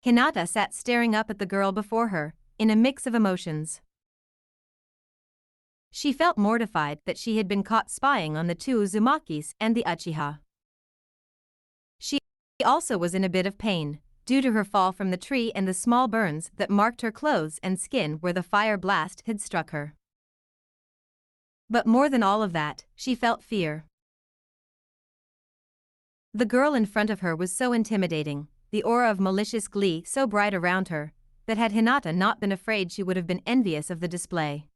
Hinata sat staring up at the girl before her, in a mix of emotions. She felt mortified that she had been caught spying on the two Uzumakis and the Uchiha. She also was in a bit of pain, due to her fall from the tree and the small burns that marked her clothes and skin where the fire blast had struck her. But more than all of that, she felt fear. The girl in front of her was so intimidating, the aura of malicious glee so bright around her, that had Hinata not been afraid she would have been envious of the display.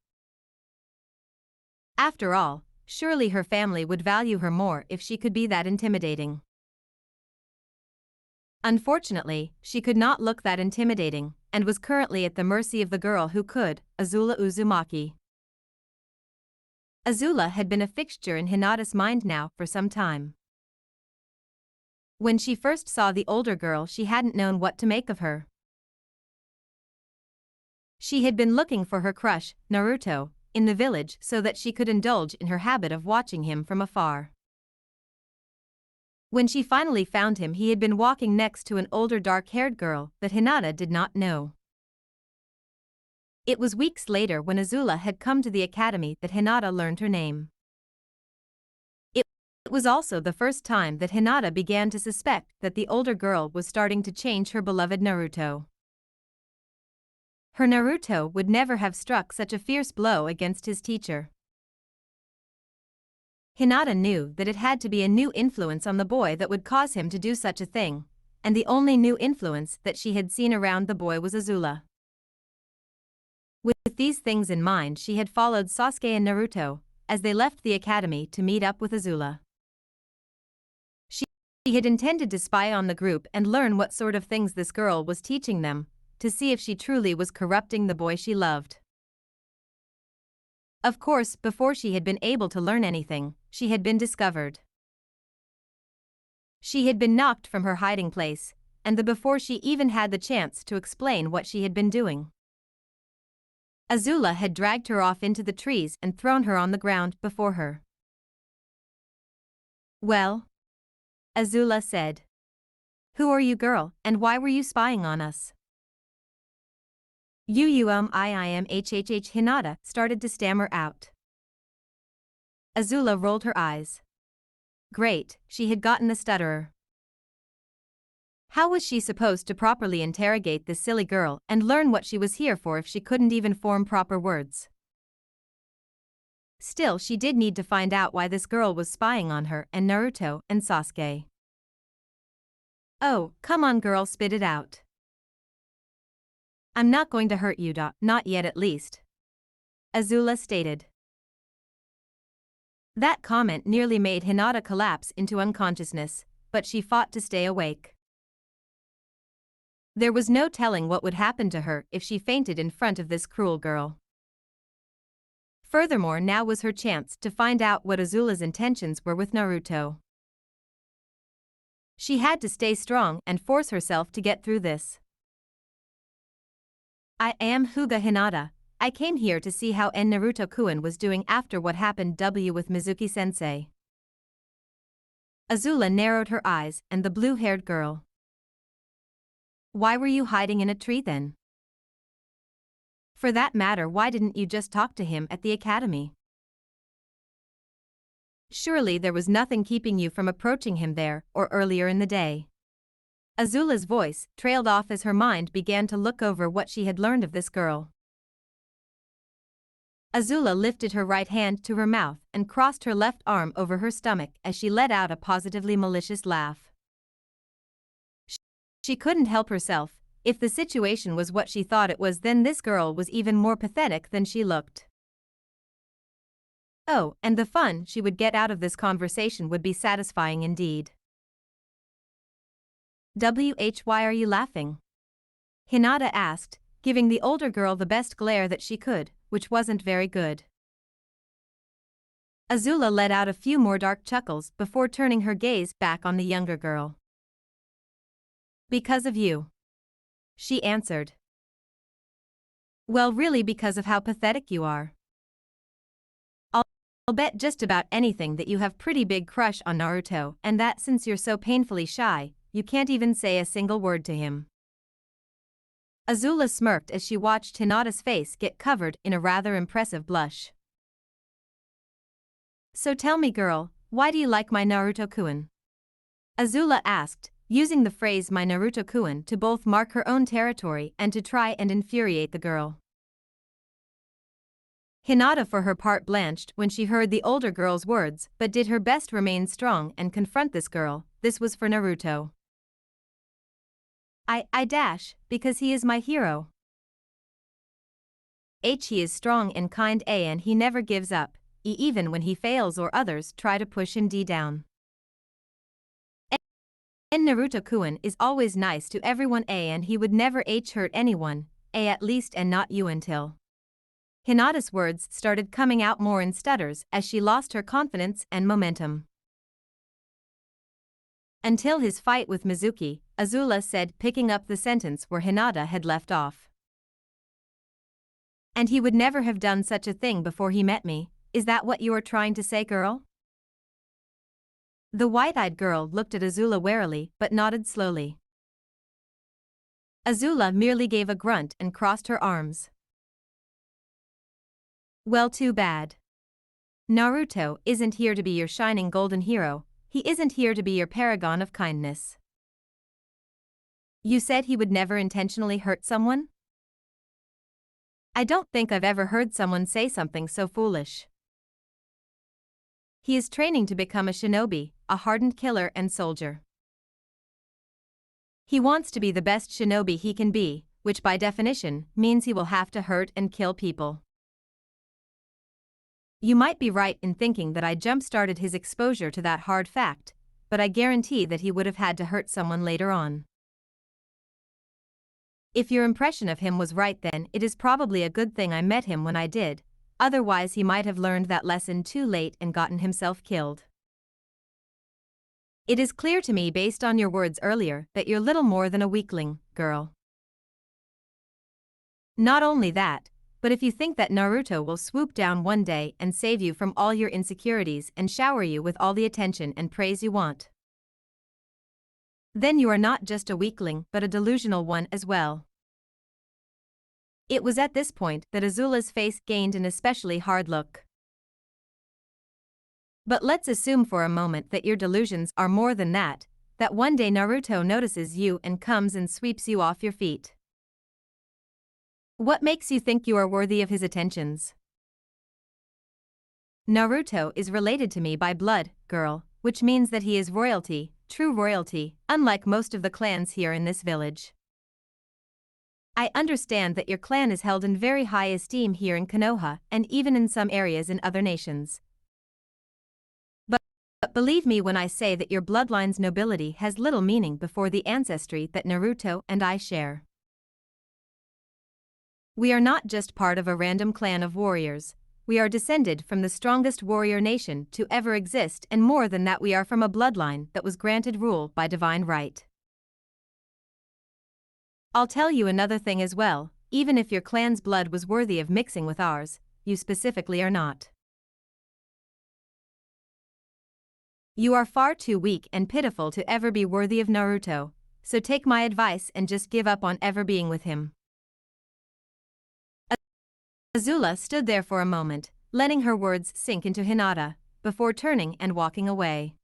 After all, surely her family would value her more if she could be that intimidating. Unfortunately, she could not look that intimidating, and was currently at the mercy of the girl who could, Azula Uzumaki. Azula had been a fixture in Hinata's mind now for some time. When she first saw the older girl, she hadn't known what to make of her. She had been looking for her crush, Naruto, in the village so that she could indulge in her habit of watching him from afar. When she finally found him, he had been walking next to an older dark-haired girl that Hinata did not know. It was weeks later when Azula had come to the academy that Hinata learned her name. It was also the first time that Hinata began to suspect that the older girl was starting to change her beloved Naruto. Her Naruto would never have struck such a fierce blow against his teacher. Hinata knew that it had to be a new influence on the boy that would cause him to do such a thing, and the only new influence that she had seen around the boy was Azula. With these things in mind, she had followed Sasuke and Naruto as they left the academy to meet up with Azula. She had intended to spy on the group and learn what sort of things this girl was teaching them, to see if she truly was corrupting the boy she loved. Of course, before she had been able to learn anything, she had been discovered. She had been knocked from her hiding place, and before she even had the chance to explain what she had been doing. Azula had dragged her off into the trees and thrown her on the ground before her. "Well?" Azula said. "Who are you, girl, and why were you spying on us?" Hinata started to stammer out. Azula rolled her eyes. Great, she had gotten a stutterer. How was she supposed to properly interrogate this silly girl and learn what she was here for if she couldn't even form proper words? Still, she did need to find out why this girl was spying on her and Naruto and Sasuke. "Oh, come on girl, spit it out." "I'm not going to hurt you, not yet at least," Azula stated. That comment nearly made Hinata collapse into unconsciousness, but she fought to stay awake. There was no telling what would happen to her if she fainted in front of this cruel girl. Furthermore, now was her chance to find out what Azula's intentions were with Naruto. She had to stay strong and force herself to get through this. "I am Hyuga Hinata. I came here to see how Naruto-kun was doing after what happened with Mizuki-sensei." Azula narrowed her eyes and the blue-haired girl. "Why were you hiding in a tree then? For that matter, why didn't you just talk to him at the academy? Surely there was nothing keeping you from approaching him there or earlier in the day." Azula's voice trailed off as her mind began to look over what she had learned of this girl. Azula lifted her right hand to her mouth and crossed her left arm over her stomach as she let out a positively malicious laugh. She couldn't help herself. If the situation was what she thought it was, then this girl was even more pathetic than she looked. Oh, and the fun she would get out of this conversation would be satisfying indeed. "Why are you laughing?" Hinata asked, giving the older girl the best glare that she could, which wasn't very good. Azula let out a few more dark chuckles before turning her gaze back on the younger girl. "Because of you," she answered. "Well, really because of how pathetic you are. I'll bet just about anything that you have pretty big crush on Naruto, and that since you're so painfully shy, you can't even say a single word to him." Azula smirked as she watched Hinata's face get covered in a rather impressive blush. So tell me girl, why do you like my Naruto-kun? Azula asked, using the phrase my Naruto-kun to both mark her own territory and to try and infuriate the girl. Hinata for her part blanched when she heard the older girl's words but did her best to remain strong and confront this girl. This was for Naruto. I dash, because he is my hero. He is strong and kind and he never gives up, even when he fails or others try to push him down. And Naruto-kun is always nice to everyone and he would never hurt anyone, at least and not you until. Hinata's words started coming out more in stutters as she lost her confidence and momentum. Until his fight with Mizuki, Azula said, picking up the sentence where Hinata had left off. And he would never have done such a thing before he met me, is that what you are trying to say, girl? The white-eyed girl looked at Azula warily but nodded slowly. Azula merely gave a grunt and crossed her arms. Well, too bad. Naruto isn't here to be your shining golden hero, he isn't here to be your paragon of kindness. You said he would never intentionally hurt someone? I don't think I've ever heard someone say something so foolish. He is training to become a shinobi, a hardened killer and soldier. He wants to be the best shinobi he can be, which by definition means he will have to hurt and kill people. You might be right in thinking that I jump-started his exposure to that hard fact, but I guarantee that he would have had to hurt someone later on. If your impression of him was right, then it is probably a good thing I met him when I did, otherwise he might have learned that lesson too late and gotten himself killed. It is clear to me based on your words earlier that you're little more than a weakling, girl. Not only that, but if you think that Naruto will swoop down one day and save you from all your insecurities and shower you with all the attention and praise you want, then you are not just a weakling but a delusional one as well. It was at this point that Azula's face gained an especially hard look. But let's assume for a moment that your delusions are more than that one day Naruto notices you and comes and sweeps you off your feet. What makes you think you are worthy of his attentions? Naruto is related to me by blood, girl, which means that he is royalty, true royalty, unlike most of the clans here in this village. I understand that your clan is held in very high esteem here in Konoha and even in some areas in other nations. But believe me when I say that your bloodline's nobility has little meaning before the ancestry that Naruto and I share. We are not just part of a random clan of warriors, we are descended from the strongest warrior nation to ever exist, and more than that, we are from a bloodline that was granted rule by divine right. I'll tell you another thing as well, even if your clan's blood was worthy of mixing with ours, you specifically are not. You are far too weak and pitiful to ever be worthy of Naruto, so take my advice and just give up on ever being with him. Azula stood there for a moment, letting her words sink into Hinata, before turning and walking away.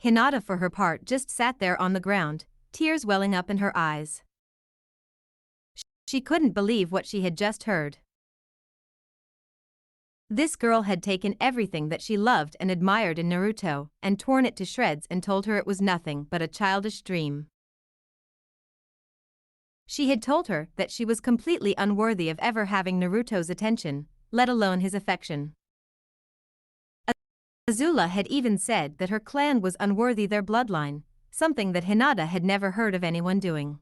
Hinata for her part just sat there on the ground, tears welling up in her eyes. She couldn't believe what she had just heard. This girl had taken everything that she loved and admired in Naruto and torn it to shreds and told her it was nothing but a childish dream. She had told her that she was completely unworthy of ever having Naruto's attention, let alone his affection. Azula had even said that her clan was unworthy their bloodline, something that Hinata had never heard of anyone doing.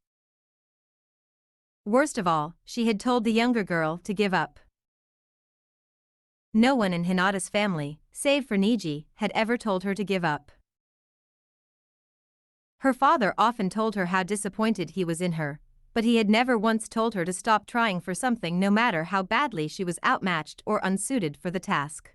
Worst of all, she had told the younger girl to give up. No one in Hinata's family, save for Neji, had ever told her to give up. Her father often told her how disappointed he was in her, but he had never once told her to stop trying for something no matter how badly she was outmatched or unsuited for the task.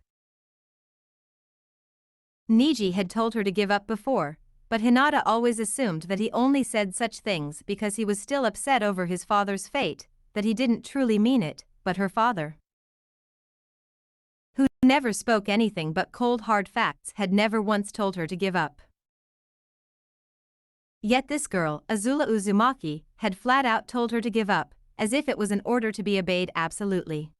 Neji had told her to give up before, but Hinata always assumed that he only said such things because he was still upset over his father's fate, that he didn't truly mean it, but her father, who never spoke anything but cold hard facts, had never once told her to give up. Yet this girl, Azula Uzumaki, had flat out told her to give up, as if it was an order to be obeyed absolutely.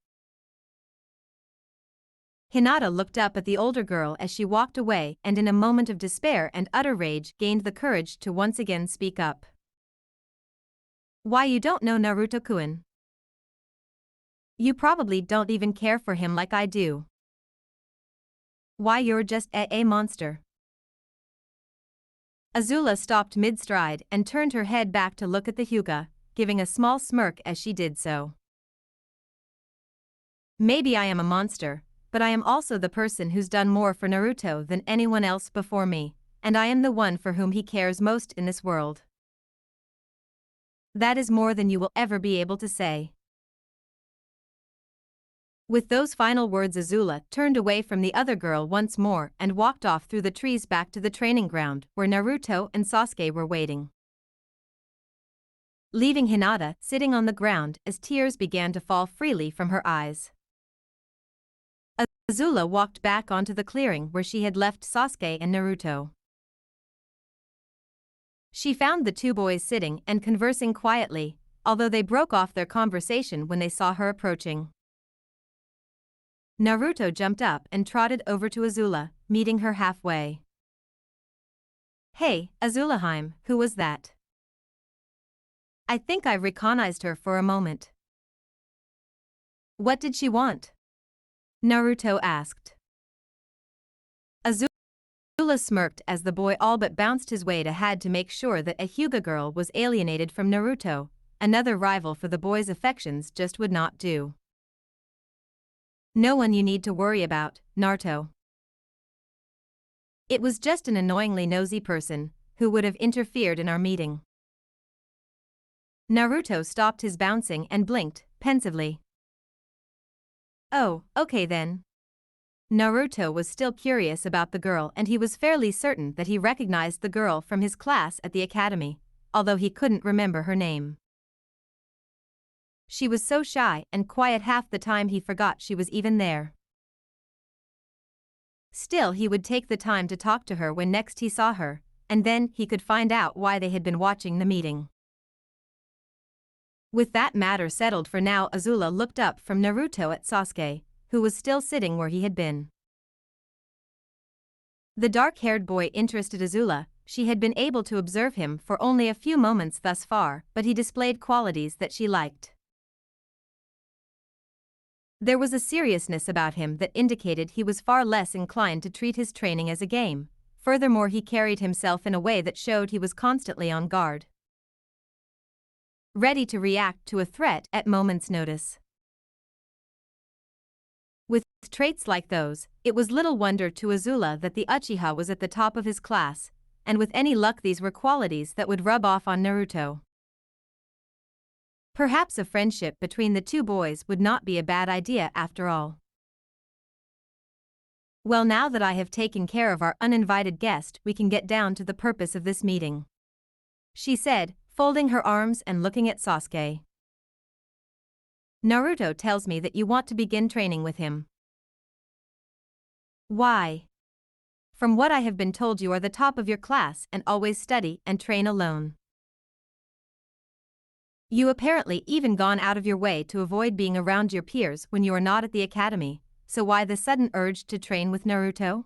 Hinata looked up at the older girl as she walked away and in a moment of despair and utter rage gained the courage to once again speak up. Why, you don't know Naruto-kun? You probably don't even care for him like I do. Why, you're just a monster. Azula stopped mid-stride and turned her head back to look at the Hyuga, giving a small smirk as she did so. Maybe I am a monster, but I am also the person who's done more for Naruto than anyone else before me, and I am the one for whom he cares most in this world. That is more than you will ever be able to say. With those final words, Azula turned away from the other girl once more and walked off through the trees back to the training ground where Naruto and Sasuke were waiting, leaving Hinata sitting on the ground as tears began to fall freely from her eyes. Azula walked back onto the clearing where she had left Sasuke and Naruto. She found the two boys sitting and conversing quietly, although they broke off their conversation when they saw her approaching. Naruto jumped up and trotted over to Azula, meeting her halfway. Hey, Azulaheim, who was that? I think I recognized her for a moment. What did she want? Naruto asked. Azula smirked as the boy all but bounced his way to make sure that a Hyuga girl was alienated from Naruto. Another rival for the boy's affections just would not do. No one you need to worry about, Naruto. It was just an annoyingly nosy person who would have interfered in our meeting. Naruto stopped his bouncing and blinked pensively. Oh, okay then. Naruto was still curious about the girl and he was fairly certain that he recognized the girl from his class at the academy, although he couldn't remember her name. She was so shy and quiet half the time he forgot she was even there. Still, he would take the time to talk to her when next he saw her, and then he could find out why they had been watching the meeting. With that matter settled for now, Azula looked up from Naruto at Sasuke, who was still sitting where he had been. The dark-haired boy interested Azula. She had been able to observe him for only a few moments thus far, but he displayed qualities that she liked. There was a seriousness about him that indicated he was far less inclined to treat his training as a game. Furthermore, he carried himself in a way that showed he was constantly on guard, ready to react to a threat at moment's notice. With traits like those, it was little wonder to Azula that the Uchiha was at the top of his class, and with any luck these were qualities that would rub off on Naruto. Perhaps a friendship between the two boys would not be a bad idea after all. Well, now that I have taken care of our uninvited guest, we can get down to the purpose of this meeting, she said, folding her arms and looking at Sasuke. Naruto tells me that you want to begin training with him. Why? From what I have been told, you are the top of your class and always study and train alone. You apparently even gone out of your way to avoid being around your peers when you are not at the academy, so why the sudden urge to train with Naruto?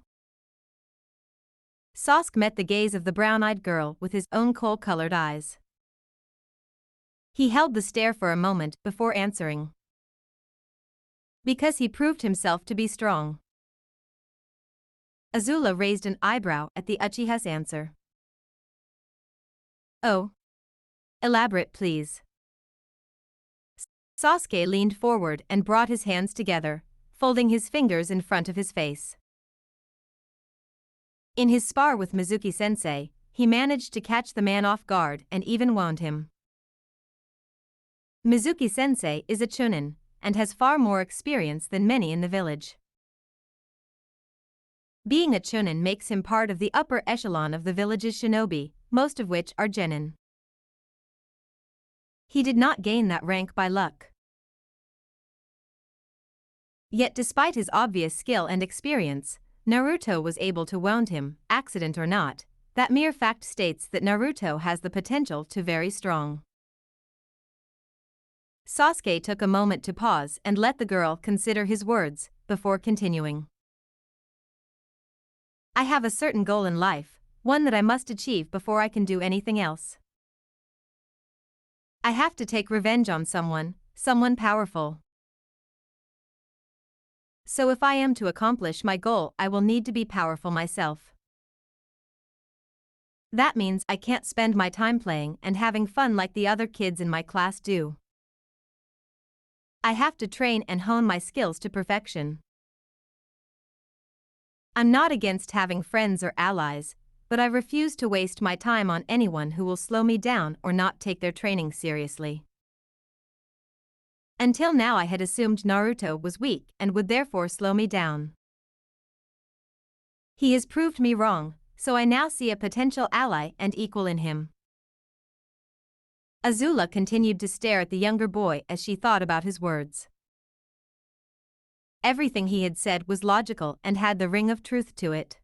Sasuke met the gaze of the brown-eyed girl with his own coal-colored eyes. He held the stare for a moment before answering. Because he proved himself to be strong. Azula raised an eyebrow at the Uchiha's answer. Oh. Elaborate, please. Sasuke leaned forward and brought his hands together, folding his fingers in front of his face. In his spar with Mizuki-sensei, he managed to catch the man off guard and even wound him. Mizuki-sensei is a chunin, and has far more experience than many in the village. Being a chunin makes him part of the upper echelon of the village's shinobi, most of which are genin. He did not gain that rank by luck. Yet despite his obvious skill and experience, Naruto was able to wound him, accident or not. That mere fact states that Naruto has the potential to very strong. Sasuke took a moment to pause and let the girl consider his words, before continuing. I have a certain goal in life, one that I must achieve before I can do anything else. I have to take revenge on someone powerful. So if I am to accomplish my goal, I will need to be powerful myself. That means I can't spend my time playing and having fun like the other kids in my class do. I have to train and hone my skills to perfection. I'm not against having friends or allies, but I refuse to waste my time on anyone who will slow me down or not take their training seriously. Until now I had assumed Naruto was weak and would therefore slow me down. He has proved me wrong, so I now see a potential ally and equal in him. Azula continued to stare at the younger boy as she thought about his words. Everything he had said was logical and had the ring of truth to it.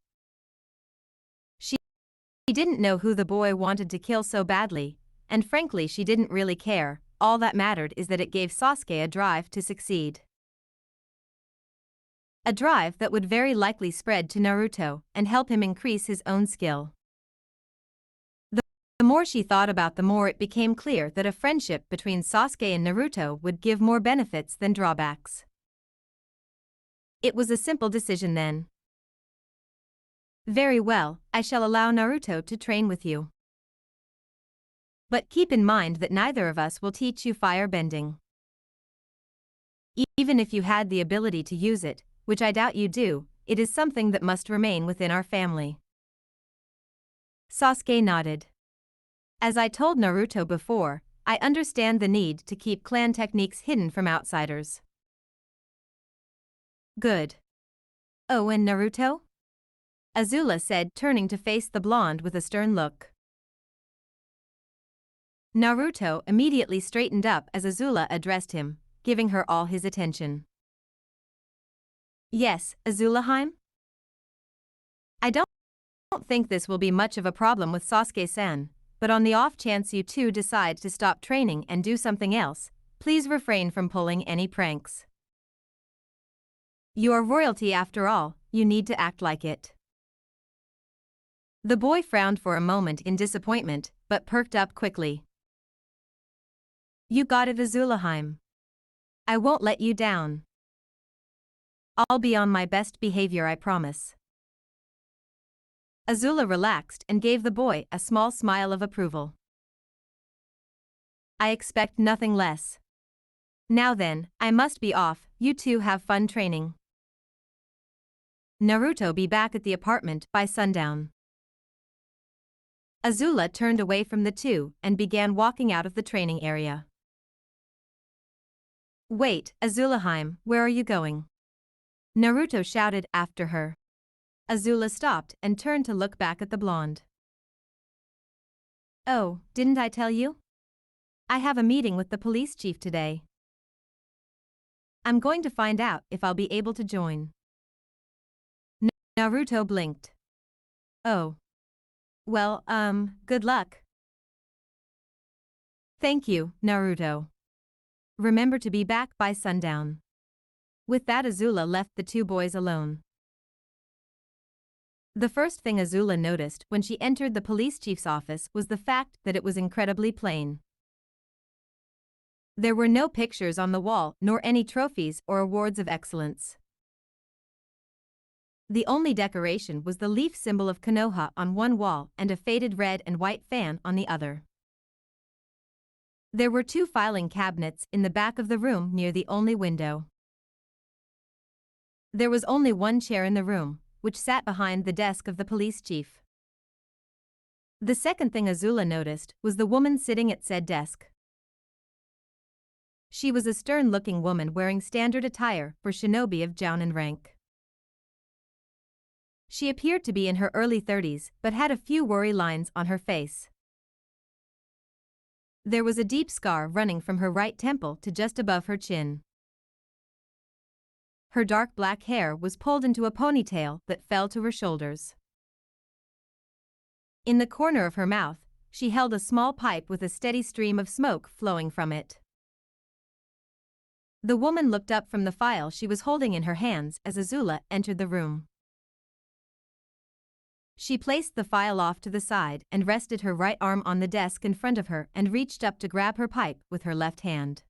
She didn't know who the boy wanted to kill so badly, and frankly she didn't really care. All that mattered is that it gave Sasuke a drive to succeed. A drive that would very likely spread to Naruto and help him increase his own skill. The more she thought about, the more it became clear that a friendship between Sasuke and Naruto would give more benefits than drawbacks. It was a simple decision then. Very well, I shall allow Naruto to train with you. But keep in mind that neither of us will teach you fire bending. Even if you had the ability to use it, which I doubt you do, it is something that must remain within our family. Sasuke nodded. As I told Naruto before, I understand the need to keep clan techniques hidden from outsiders. Good. Oh, and Naruto? Azula said, turning to face the blonde with a stern look. Naruto immediately straightened up as Azula addressed him, giving her all his attention. Yes, Azulaheim? I don't think this will be much of a problem with Sasuke-san, but on the off chance you two decide to stop training and do something else, please refrain from pulling any pranks. You are royalty after all, you need to act like it. The boy frowned for a moment in disappointment, but perked up quickly. You got it, Azulaheim. I won't let you down. I'll be on my best behavior, I promise. Azula relaxed and gave the boy a small smile of approval. I expect nothing less. Now then, I must be off, you two have fun training. Naruto be back at the apartment by sundown. Azula turned away from the two and began walking out of the training area. Wait, Azulaheim, where are you going? Naruto shouted after her. Azula stopped and turned to look back at the blonde. Oh, didn't I tell you? I have a meeting with the police chief today. I'm going to find out if I'll be able to join. Naruto blinked. Oh. Well, good luck. Thank you, Naruto. Remember to be back by sundown. With that, Azula left the two boys alone. The first thing Azula noticed when she entered the police chief's office was the fact that it was incredibly plain. There were no pictures on the wall nor any trophies or awards of excellence. The only decoration was the leaf symbol of Konoha on one wall and a faded red and white fan on the other. There were two filing cabinets in the back of the room near the only window. There was only one chair in the room, which sat behind the desk of the police chief. The second thing Azula noticed was the woman sitting at said desk. She was a stern-looking woman wearing standard attire for shinobi of Jounin rank. She appeared to be in her early 30s but had a few worry lines on her face. There was a deep scar running from her right temple to just above her chin. Her dark black hair was pulled into a ponytail that fell to her shoulders. In the corner of her mouth, she held a small pipe with a steady stream of smoke flowing from it. The woman looked up from the file she was holding in her hands as Azula entered the room. She placed the file off to the side and rested her right arm on the desk in front of her and reached up to grab her pipe with her left hand.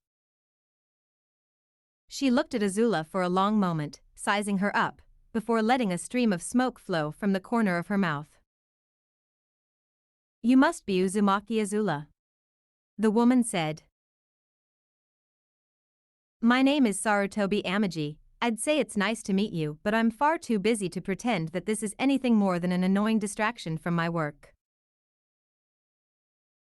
She looked at Azula for a long moment, sizing her up, before letting a stream of smoke flow from the corner of her mouth. "You must be Uzumaki Azula," the woman said. "My name is Sarutobi Amaji. I'd say it's nice to meet you, but I'm far too busy to pretend that this is anything more than an annoying distraction from my work.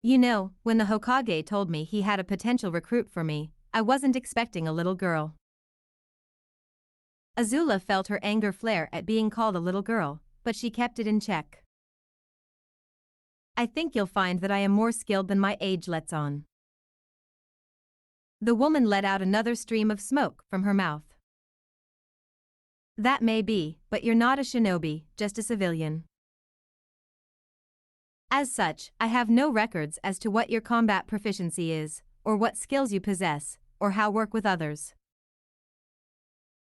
You know, when the Hokage told me he had a potential recruit for me, I wasn't expecting a little girl." Azula felt her anger flare at being called a little girl, but she kept it in check. "I think you'll find that I am more skilled than my age lets on." The woman let out another stream of smoke from her mouth. "That may be, but you're not a shinobi, just a civilian. As such, I have no records as to what your combat proficiency is, or what skills you possess, or how work with others.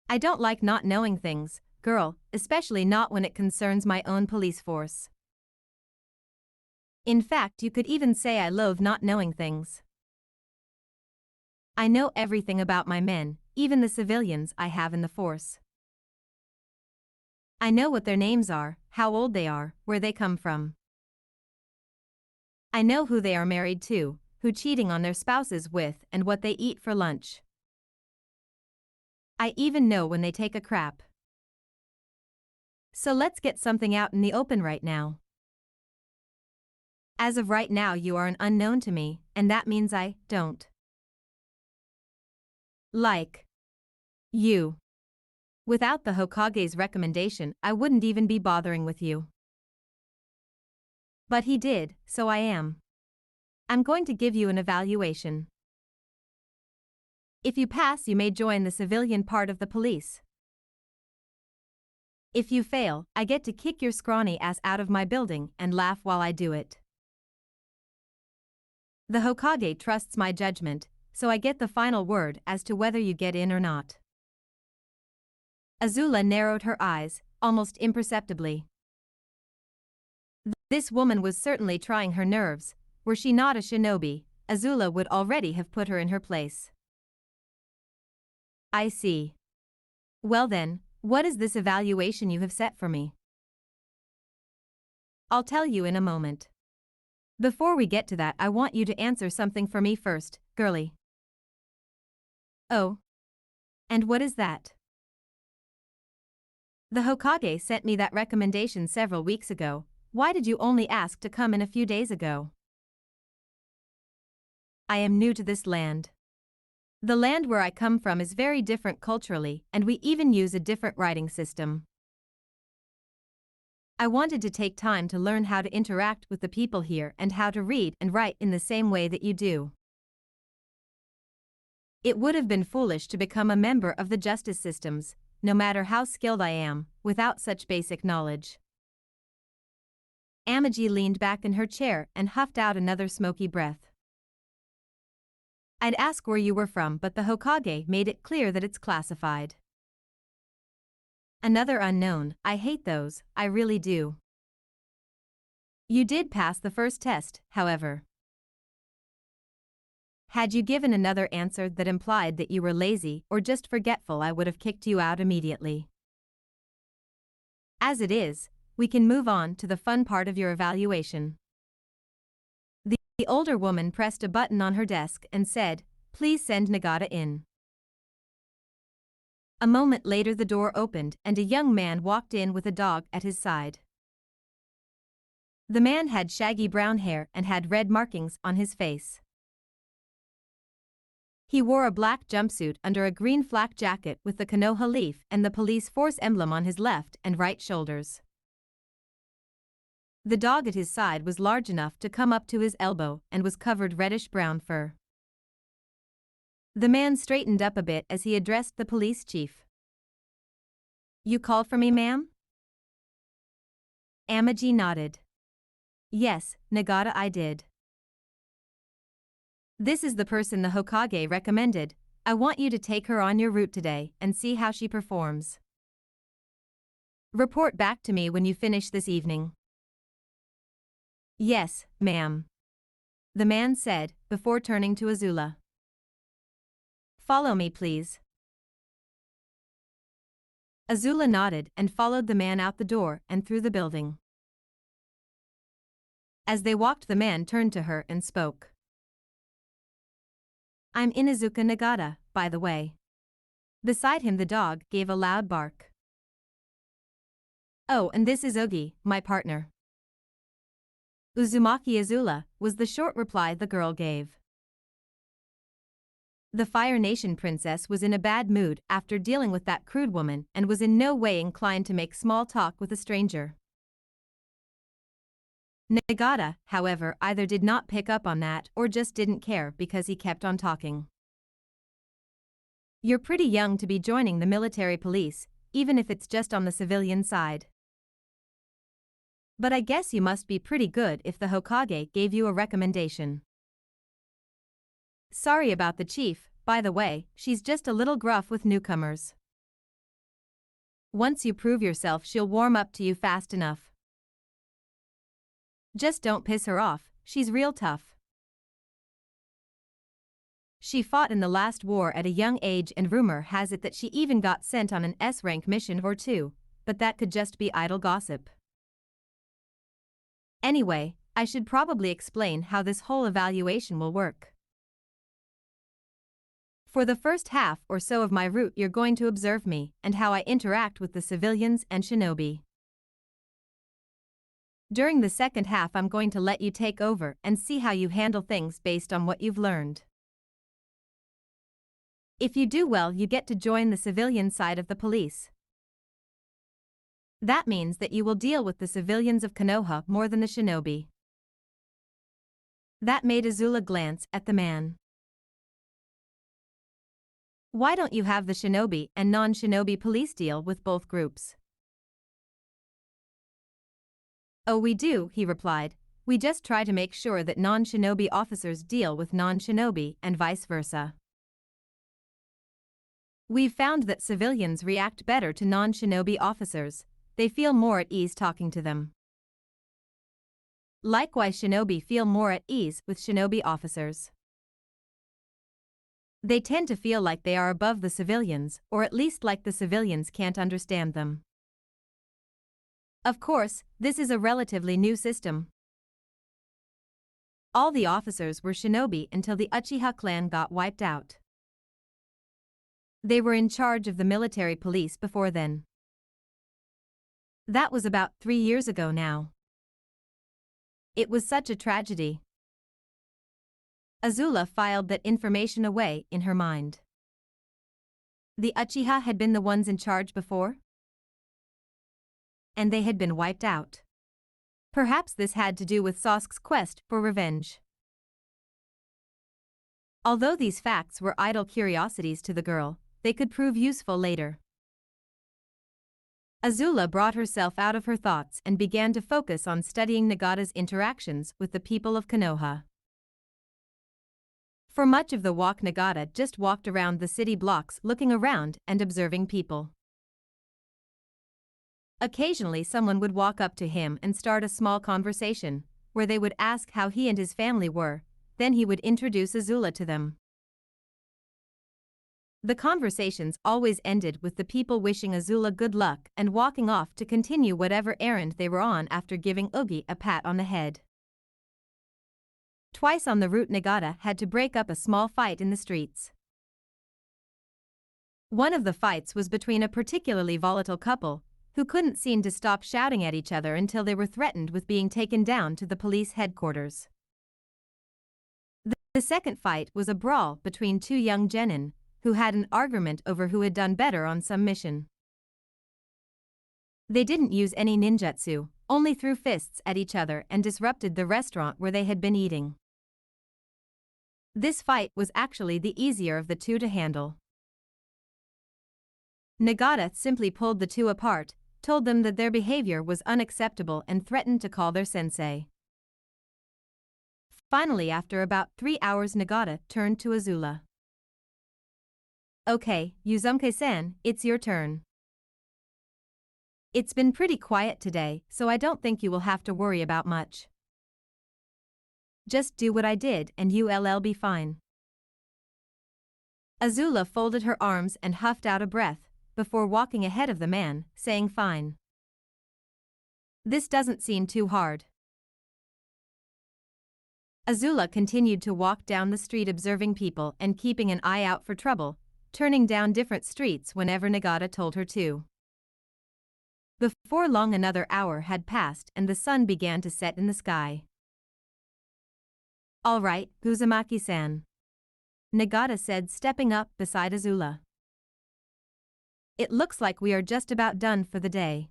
I don't like not knowing things, girl, especially not when it concerns my own police force. In fact, you could even say I loathe not knowing things. I know everything about my men, even the civilians I have in the force. I know what their names are, how old they are, where they come from. I know who they are married to, who cheating on their spouses with, and what they eat for lunch. I even know when they take a crap. So let's get something out in the open right now. As of right now you are an unknown to me, and that means I don't like you. Without the Hokage's recommendation, I wouldn't even be bothering with you. But he did, so I am. I'm going to give you an evaluation. If you pass, you may join the civilian part of the police. If you fail, I get to kick your scrawny ass out of my building and laugh while I do it. The Hokage trusts my judgment, so I get the final word as to whether you get in or not." Azula narrowed her eyes, almost imperceptibly. This woman was certainly trying her nerves. Were she not a shinobi, Azula would already have put her in her place. "I see. Well then, what is this evaluation you have set for me?" "I'll tell you in a moment. Before we get to that, I want you to answer something for me first, girlie." "Oh? And what is that?" "The Hokage sent me that recommendation several weeks ago. Why did you only ask to come in a few days ago?" "I am new to this land. The land where I come from is very different culturally, and we even use a different writing system. I wanted to take time to learn how to interact with the people here and how to read and write in the same way that you do. It would have been foolish to become a member of the justice systems, no matter how skilled I am, without such basic knowledge." Amaji leaned back in her chair and huffed out another smoky breath. "I'd ask where you were from, but the Hokage made it clear that it's classified." "Another unknown, I hate those, I really do." "You did pass the first test, however. Had you given another answer that implied that you were lazy or just forgetful, I would have kicked you out immediately. As it is, we can move on to the fun part of your evaluation." The older woman pressed a button on her desk and said, "Please send Nagata in." A moment later the door opened and a young man walked in with a dog at his side. The man had shaggy brown hair and had red markings on his face. He wore a black jumpsuit under a green flak jacket with the Konoha leaf and the police force emblem on his left and right shoulders. The dog at his side was large enough to come up to his elbow and was covered reddish-brown fur. The man straightened up a bit as he addressed the police chief. "You called for me, ma'am?" Amaji nodded. "Yes, Nagata, I did. This is the person the Hokage recommended. I want you to take her on your route today and see how she performs. Report back to me when you finish this evening." "Yes, ma'am," the man said before turning to Azula. "Follow me, please." Azula nodded and followed the man out the door and through the building. As they walked, the man turned to her and spoke. "I'm Inuzuka Nagata, by the way." Beside him the dog gave a loud bark. "Oh, and this is Ogi, my partner." "Uzumaki Azula," was the short reply the girl gave. The Fire Nation princess was in a bad mood after dealing with that crude woman and was in no way inclined to make small talk with a stranger. Nagata, however, either did not pick up on that or just didn't care because he kept on talking. "You're pretty young to be joining the military police, even if it's just on the civilian side. But I guess you must be pretty good if the Hokage gave you a recommendation. Sorry about the chief, by the way, she's just a little gruff with newcomers. Once you prove yourself, she'll warm up to you fast enough. Just don't piss her off, she's real tough. She fought in the last war at a young age and rumor has it that she even got sent on an S-rank mission or two, but that could just be idle gossip. Anyway, I should probably explain how this whole evaluation will work. For the first half or so of my route you're going to observe me and how I interact with the civilians and shinobi. During the second half I'm going to let you take over and see how you handle things based on what you've learned. If you do well, you get to join the civilian side of the police. That means that you will deal with the civilians of Konoha more than the shinobi." That made Azula glance at the man. "Why don't you have the shinobi and non-shinobi police deal with both groups?" "Oh, we do," he replied. "We just try to make sure that non-shinobi officers deal with non-shinobi and vice versa. We've found that civilians react better to non-shinobi officers. They feel more at ease talking to them. Likewise, shinobi feel more at ease with shinobi officers. They tend to feel like they are above the civilians, or at least like the civilians can't understand them. Of course, this is a relatively new system. All the officers were shinobi until the Uchiha clan got wiped out. They were in charge of the military police before then. That was about 3 years ago now. It was such a tragedy." Azula filed that information away in her mind. The Uchiha had been the ones in charge before? And they had been wiped out. Perhaps this had to do with Sasuke's quest for revenge. Although these facts were idle curiosities to the girl, they could prove useful later. Azula brought herself out of her thoughts and began to focus on studying Nagata's interactions with the people of Konoha. For much of the walk, Nagata just walked around the city blocks looking around and observing people. Occasionally someone would walk up to him and start a small conversation, where they would ask how he and his family were, then he would introduce Azula to them. The conversations always ended with the people wishing Azula good luck and walking off to continue whatever errand they were on after giving Ogi a pat on the head. Twice on the route Nagata had to break up a small fight in the streets. One of the fights was between a particularly volatile couple, who couldn't seem to stop shouting at each other until they were threatened with being taken down to the police headquarters. The second fight was a brawl between two young genin, who had an argument over who had done better on some mission. They didn't use any ninjutsu, only threw fists at each other and disrupted the restaurant where they had been eating. This fight was actually the easier of the two to handle. Nagata simply pulled the two apart, told them that their behavior was unacceptable and threatened to call their sensei. Finally, after about 3 hours, Nagata turned to Azula. "Okay, Uzumaki-san, it's your turn. It's been pretty quiet today, so I don't think you will have to worry about much. Just do what I did and you'll be fine." Azula folded her arms and huffed out a breath, before walking ahead of the man, saying fine. "This doesn't seem too hard." Azula continued to walk down the street observing people and keeping an eye out for trouble, turning down different streets whenever Nagata told her to. Before long, another hour had passed and the sun began to set in the sky. "All right, Uzumaki-san," Nagata said, stepping up beside Azula. "It looks like we are just about done for the day.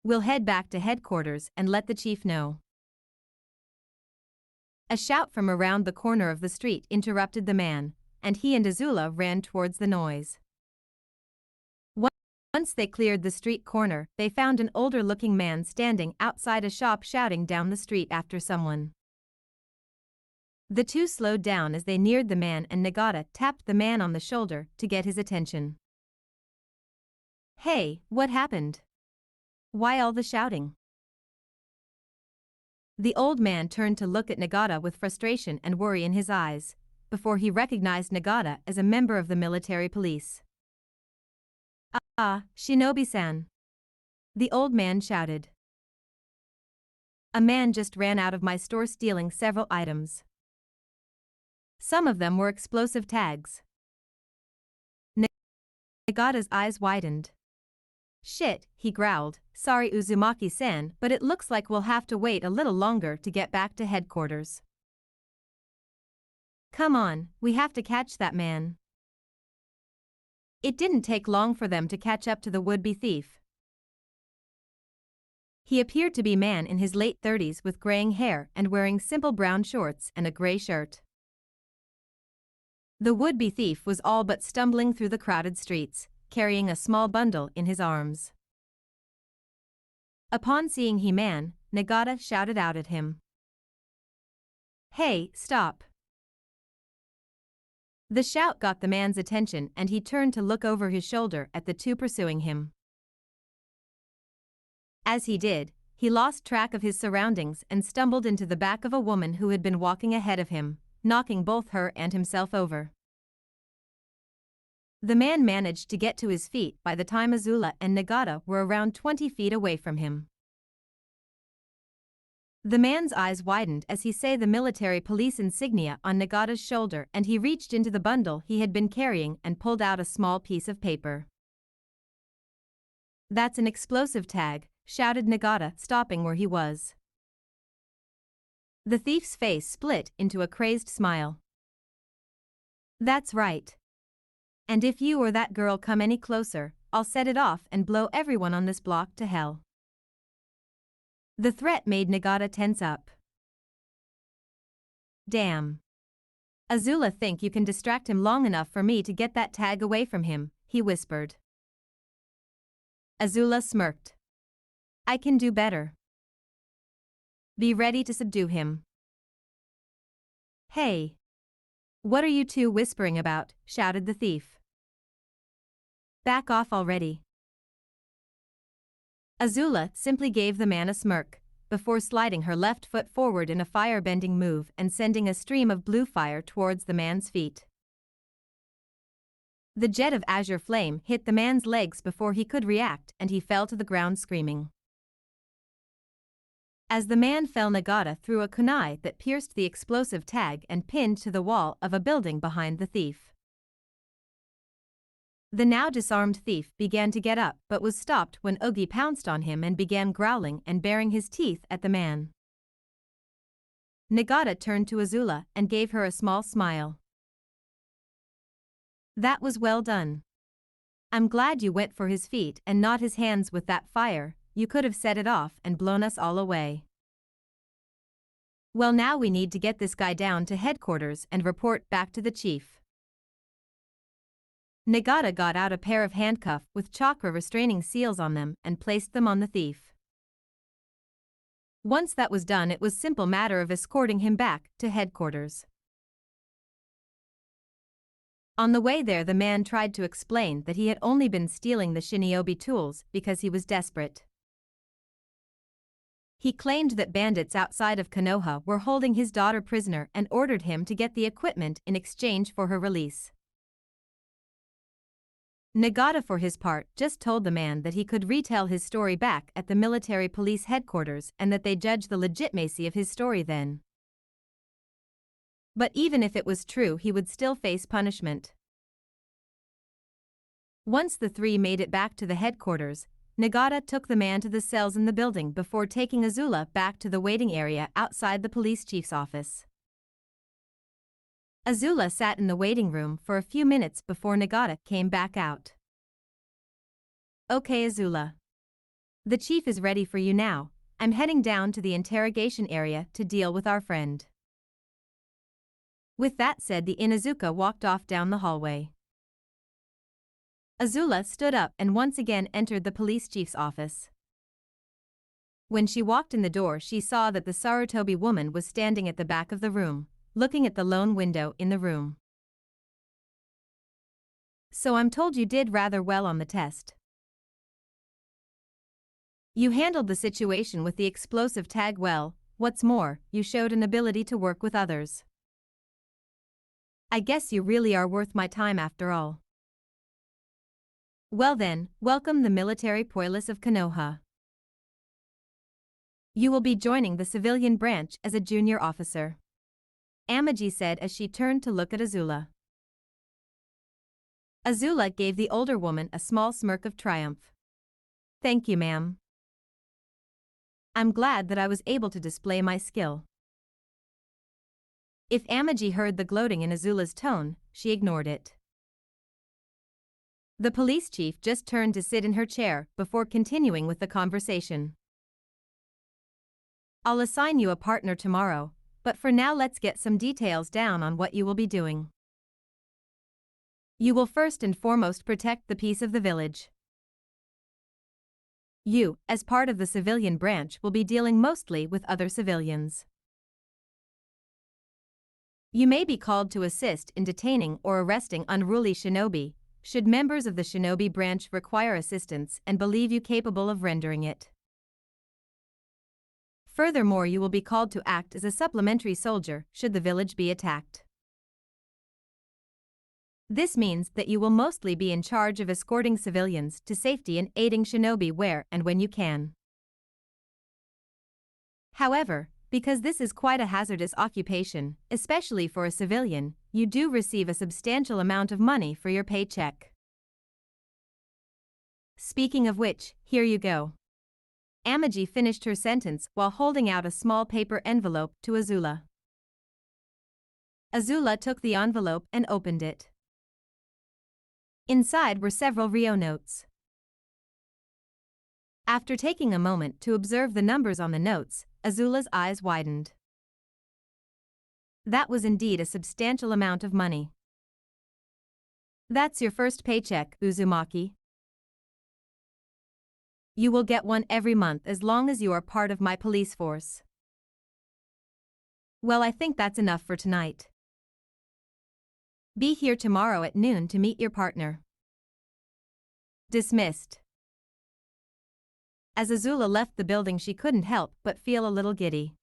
We'll head back to headquarters and let the chief know." A shout from around the corner of the street interrupted the man, and he and Azula ran towards the noise. Once they cleared the street corner, they found an older-looking man standing outside a shop shouting down the street after someone. The two slowed down as they neared the man and Nagata tapped the man on the shoulder to get his attention. "Hey, what happened? Why all the shouting?" The old man turned to look at Nagata with frustration and worry in his eyes, before he recognized Nagata as a member of the military police. "Ah, Shinobi-san!" the old man shouted. "A man just ran out of my store stealing several items. Some of them were explosive tags." Nagata's eyes widened. "Shit," he growled, "sorry Uzumaki-san, but it looks like we'll have to wait a little longer to get back to headquarters. Come on, we have to catch that man." It didn't take long for them to catch up to the would-be thief. He appeared to be a man in his late 30s with graying hair and wearing simple brown shorts and a gray shirt. The would-be thief was all but stumbling through the crowded streets, carrying a small bundle in his arms. Upon seeing He-Man, Nagata shouted out at him. "Hey, stop!" The shout got the man's attention and he turned to look over his shoulder at the two pursuing him. As he did, he lost track of his surroundings and stumbled into the back of a woman who had been walking ahead of him, knocking both her and himself over. The man managed to get to his feet by the time Azula and Nagata were around 20 feet away from him. The man's eyes widened as he saw the military police insignia on Nagata's shoulder and he reached into the bundle he had been carrying and pulled out a small piece of paper. "That's an explosive tag," shouted Nagata, stopping where he was. The thief's face split into a crazed smile. "That's right. And if you or that girl come any closer, I'll set it off and blow everyone on this block to hell." The threat made Nagata tense up. "Damn. Azula, think you can distract him long enough for me to get that tag away from him," he whispered. Azula smirked. "I can do better. Be ready to subdue him." "Hey! What are you two whispering about?" shouted the thief. "Back off already." Azula simply gave the man a smirk, before sliding her left foot forward in a fire-bending move and sending a stream of blue fire towards the man's feet. The jet of azure flame hit the man's legs before he could react and he fell to the ground screaming. As the man fell, Nagata threw a kunai that pierced the explosive tag and pinned to the wall of a building behind the thief. The now disarmed thief began to get up but was stopped when Ogi pounced on him and began growling and baring his teeth at the man. Nagata turned to Azula and gave her a small smile. That was well done. I'm glad you went for his feet and not his hands with that fire, you could have set it off and blown us all away. Well, now we need to get this guy down to headquarters and report back to the chief. Nagata got out a pair of handcuffs with chakra restraining seals on them and placed them on the thief. Once that was done, it was a simple matter of escorting him back to headquarters. On the way there, the man tried to explain that he had only been stealing the shinobi tools because he was desperate. He claimed that bandits outside of Konoha were holding his daughter prisoner and ordered him to get the equipment in exchange for her release. Nagata, for his part, just told the man that he could retell his story back at the military police headquarters and that they judge the legitimacy of his story then. But even if it was true, he would still face punishment. Once the three made it back to the headquarters, Nagata took the man to the cells in the building before taking Azula back to the waiting area outside the police chief's office. Azula sat in the waiting room for a few minutes before Nagata came back out. Okay, Azula. The chief is ready for you now. I'm heading down to the interrogation area to deal with our friend. With that said, the Inuzuka walked off down the hallway. Azula stood up and once again entered the police chief's office. When she walked in the door, she saw that the Sarutobi woman was standing at the back of the room, looking at the lone window in the room. So I'm told you did rather well on the test. You handled the situation with the explosive tag well, what's more, you showed an ability to work with others. I guess you really are worth my time after all. Well then, welcome the military police of Konoha. You will be joining the civilian branch as a junior officer, Amaji said as she turned to look at Azula. Azula gave the older woman a small smirk of triumph. Thank you, ma'am. I'm glad that I was able to display my skill. If Amaji heard the gloating in Azula's tone, she ignored it. The police chief just turned to sit in her chair before continuing with the conversation. I'll assign you a partner tomorrow, but for now let's get some details down on what you will be doing. You will first and foremost protect the peace of the village. You, as part of the civilian branch, will be dealing mostly with other civilians. You may be called to assist in detaining or arresting unruly shinobi, should members of the shinobi branch require assistance and believe you capable of rendering it. Furthermore, you will be called to act as a supplementary soldier should the village be attacked. This means that you will mostly be in charge of escorting civilians to safety and aiding shinobi where and when you can. However, because this is quite a hazardous occupation, especially for a civilian, you do receive a substantial amount of money for your paycheck. Speaking of which, here you go. Amaji finished her sentence while holding out a small paper envelope to Azula. Azula took the envelope and opened it. Inside were several Rio notes. After taking a moment to observe the numbers on the notes, Azula's eyes widened. That was indeed a substantial amount of money. That's your first paycheck, Uzumaki. You will get one every month as long as you are part of my police force. Well, I think that's enough for tonight. Be here tomorrow at noon to meet your partner. Dismissed. As Azula left the building, she couldn't help but feel a little giddy.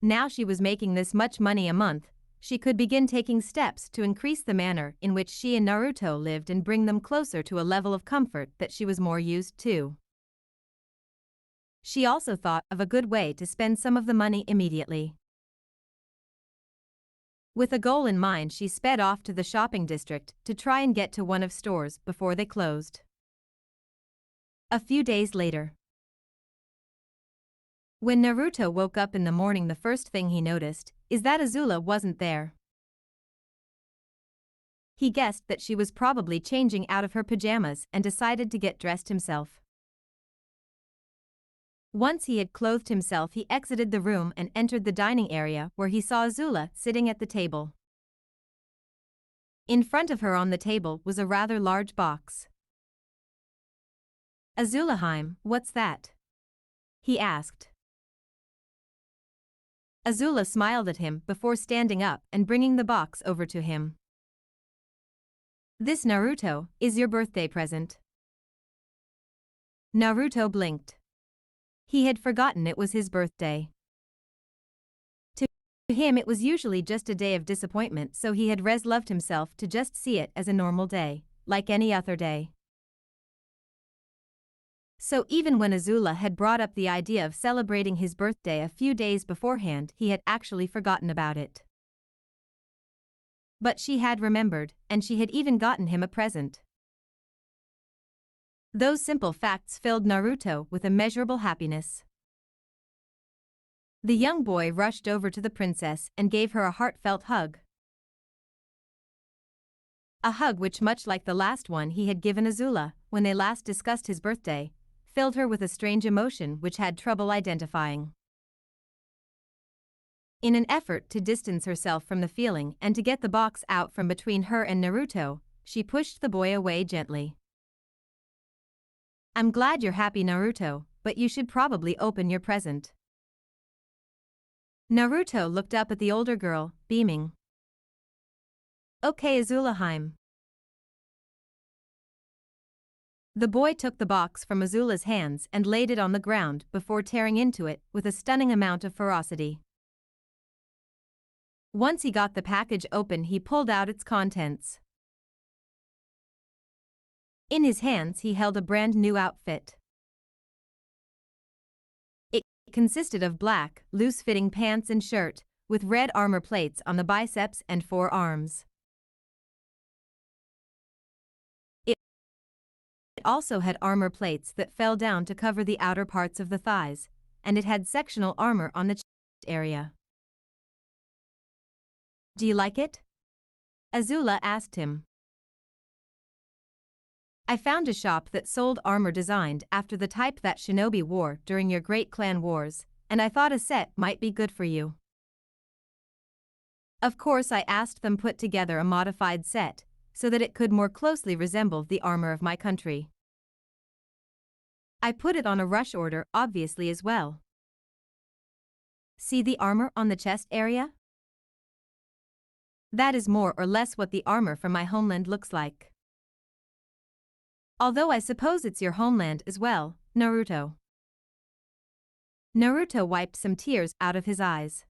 Now she was making this much money a month, she could begin taking steps to increase the manner in which she and Naruto lived and bring them closer to a level of comfort that she was more used to. She also thought of a good way to spend some of the money immediately. With a goal in mind, she sped off to the shopping district to try and get to one of stores before they closed. A few days later. When Naruto woke up in the morning, the first thing he noticed is that Azula wasn't there. He guessed that she was probably changing out of her pajamas and decided to get dressed himself. Once he had clothed himself, he exited the room and entered the dining area where he saw Azula sitting at the table. In front of her on the table was a rather large box. "Azulaheim, what's that?" he asked. Azula smiled at him before standing up and bringing the box over to him. "This, Naruto, is your birthday present." Naruto blinked. He had forgotten it was his birthday. To him it was usually just a day of disappointment, so he had loved himself to just see it as a normal day, like any other day. So even when Azula had brought up the idea of celebrating his birthday a few days beforehand, he had actually forgotten about it. But she had remembered, and she had even gotten him a present. Those simple facts filled Naruto with immeasurable happiness. The young boy rushed over to the princess and gave her a heartfelt hug. A hug which, much like the last one he had given Azula when they last discussed his birthday, filled her with a strange emotion which had trouble identifying. In an effort to distance herself from the feeling and to get the box out from between her and Naruto, she pushed the boy away gently. "I'm glad you're happy, Naruto, but you should probably open your present." Naruto looked up at the older girl, beaming. "Okay, Azulaheim." The boy took the box from Azula's hands and laid it on the ground before tearing into it with a stunning amount of ferocity. Once he got the package open, he pulled out its contents. In his hands he held a brand new outfit. It consisted of black, loose-fitting pants and shirt, with red armor plates on the biceps and forearms. It also had armor plates that fell down to cover the outer parts of the thighs, and it had sectional armor on the chest area. "Do you like it?" Azula asked him. "I found a shop that sold armor designed after the type that shinobi wore during your great clan wars, and I thought a set might be good for you." Of course, I asked them put together a modified set, so that it could more closely resemble the armor of my country. I put it on a rush order, obviously, as well. See the armor on the chest area? That is more or less what the armor from my homeland looks like. Although I suppose it's your homeland as well, Naruto." Naruto wiped some tears out of his eyes.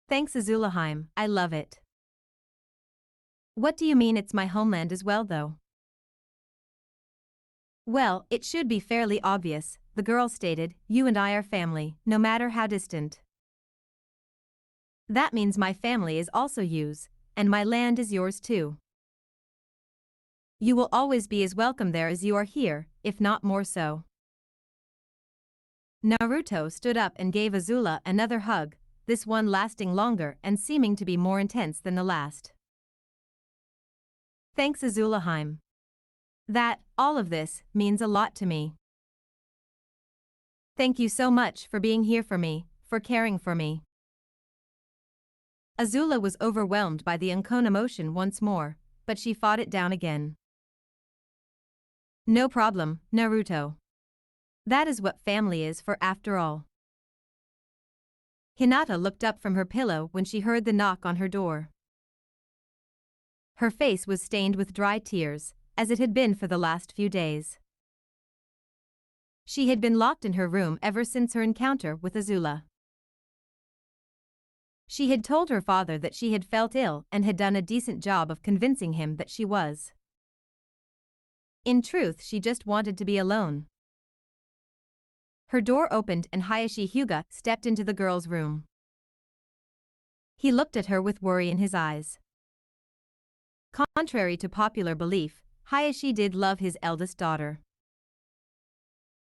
"Thanks, Azulaheim, I love it." "What do you mean it's my homeland as well, though?" "Well, it should be fairly obvious," the girl stated. "You and I are family, no matter how distant. That means my family is also yours, and my land is yours too. You will always be as welcome there as you are here, if not more so." Naruto stood up and gave Azula another hug, this one lasting longer and seeming to be more intense than the last. "Thanks, Azulaheim. All of this, means a lot to me. Thank you so much for being here for me, for caring for me." Azula was overwhelmed by the uncon emotion once more, but she fought it down again. "No problem, Naruto. That is what family is for after all." Hinata looked up from her pillow when she heard the knock on her door. Her face was stained with dry tears, as it had been for the last few days. She had been locked in her room ever since her encounter with Azula. She had told her father that she had felt ill and had done a decent job of convincing him that she was. In truth, she just wanted to be alone. Her door opened and Hayashi Hyuga stepped into the girl's room. He looked at her with worry in his eyes. Contrary to popular belief, Hayashi did love his eldest daughter.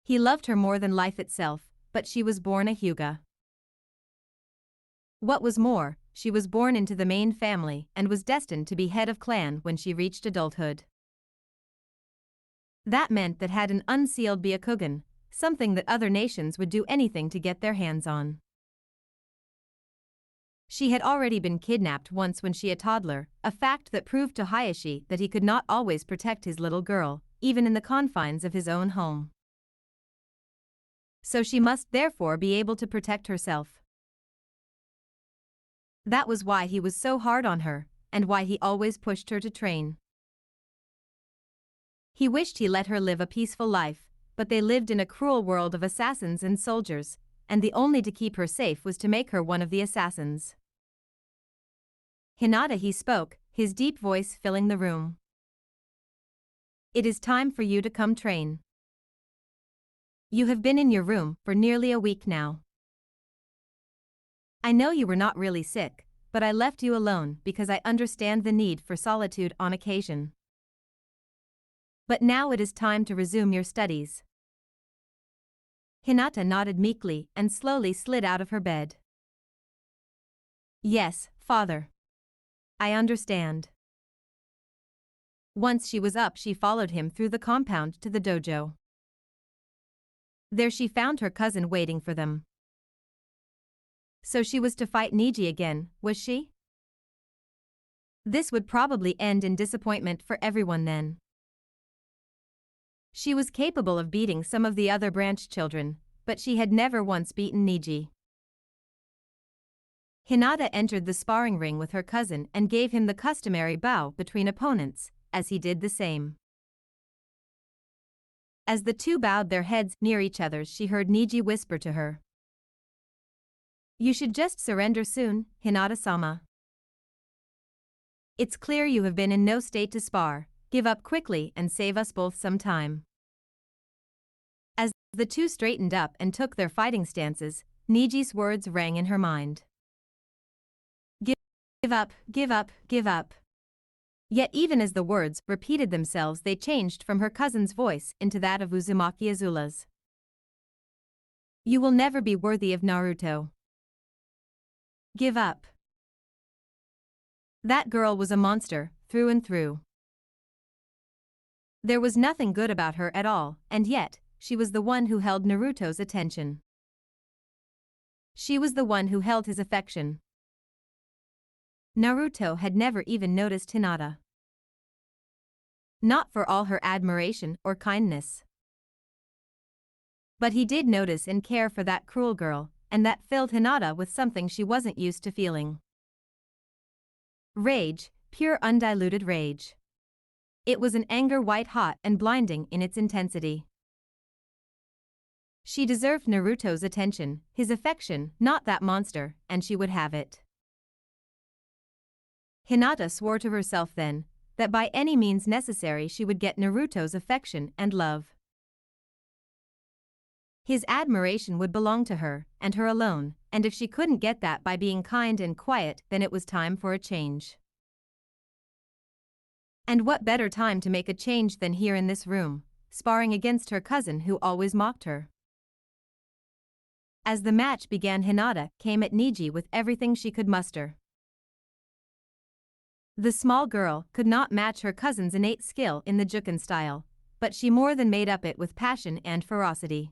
He loved her more than life itself, but she was born a Hyuga. What was more, she was born into the main family and was destined to be head of clan when she reached adulthood. That meant that had an unsealed Byakugan, something that other nations would do anything to get their hands on. She had already been kidnapped once when she a toddler, a fact that proved to Hayashi that he could not always protect his little girl, even in the confines of his own home. So she must therefore be able to protect herself. That was why he was so hard on her, and why he always pushed her to train. He wished he let her live a peaceful life, but they lived in a cruel world of assassins and soldiers, and the only to keep her safe was to make her one of the assassins. Hinata, he spoke, his deep voice filling the room. It is time for you to come train. You have been in your room for nearly a week now. I know you were not really sick, but I left you alone because I understand the need for solitude on occasion. But now it is time to resume your studies. Hinata nodded meekly and slowly slid out of her bed. Yes, father. I understand. Once she was up, she followed him through the compound to the dojo. There she found her cousin waiting for them. So she was to fight Niji again, was she? This would probably end in disappointment for everyone then. She was capable of beating some of the other branch children, but she had never once beaten Niji. Hinata entered the sparring ring with her cousin and gave him the customary bow between opponents, as he did the same. As the two bowed their heads near each other, she heard Niji whisper to her. You should just surrender soon, Hinata-sama. It's clear you have been in no state to spar, give up quickly and save us both some time. As the two straightened up and took their fighting stances, Niji's words rang in her mind. Give up, give up, give up. Yet even as the words repeated themselves, they changed from her cousin's voice into that of Uzumaki Azula's. You will never be worthy of Naruto. Give up. That girl was a monster, through and through. There was nothing good about her at all, and yet, she was the one who held Naruto's attention. She was the one who held his affection. Naruto had never even noticed Hinata. Not for all her admiration or kindness. But he did notice and care for that cruel girl, and that filled Hinata with something she wasn't used to feeling. Rage, pure undiluted rage. It was an anger white-hot and blinding in its intensity. She deserved Naruto's attention, his affection, not that monster, and she would have it. Hinata swore to herself then, that by any means necessary she would get Naruto's affection and love. His admiration would belong to her, and her alone, and if she couldn't get that by being kind and quiet, then it was time for a change. And what better time to make a change than here in this room, sparring against her cousin who always mocked her. As the match began, Hinata came at Niji with everything she could muster. The small girl could not match her cousin's innate skill in the Juken style, but she more than made up it with passion and ferocity.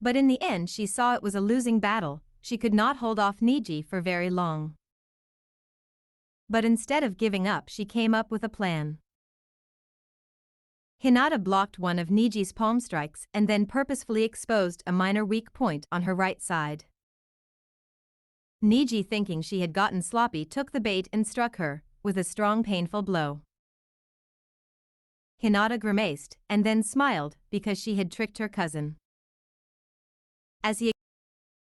But in the end she saw it was a losing battle, she could not hold off Niji for very long. But instead of giving up, she came up with a plan. Hinata blocked one of Niji's palm strikes and then purposefully exposed a minor weak point on her right side. Niji, thinking she had gotten sloppy, took the bait and struck her with a strong, painful blow. Hinata grimaced and then smiled because she had tricked her cousin. As he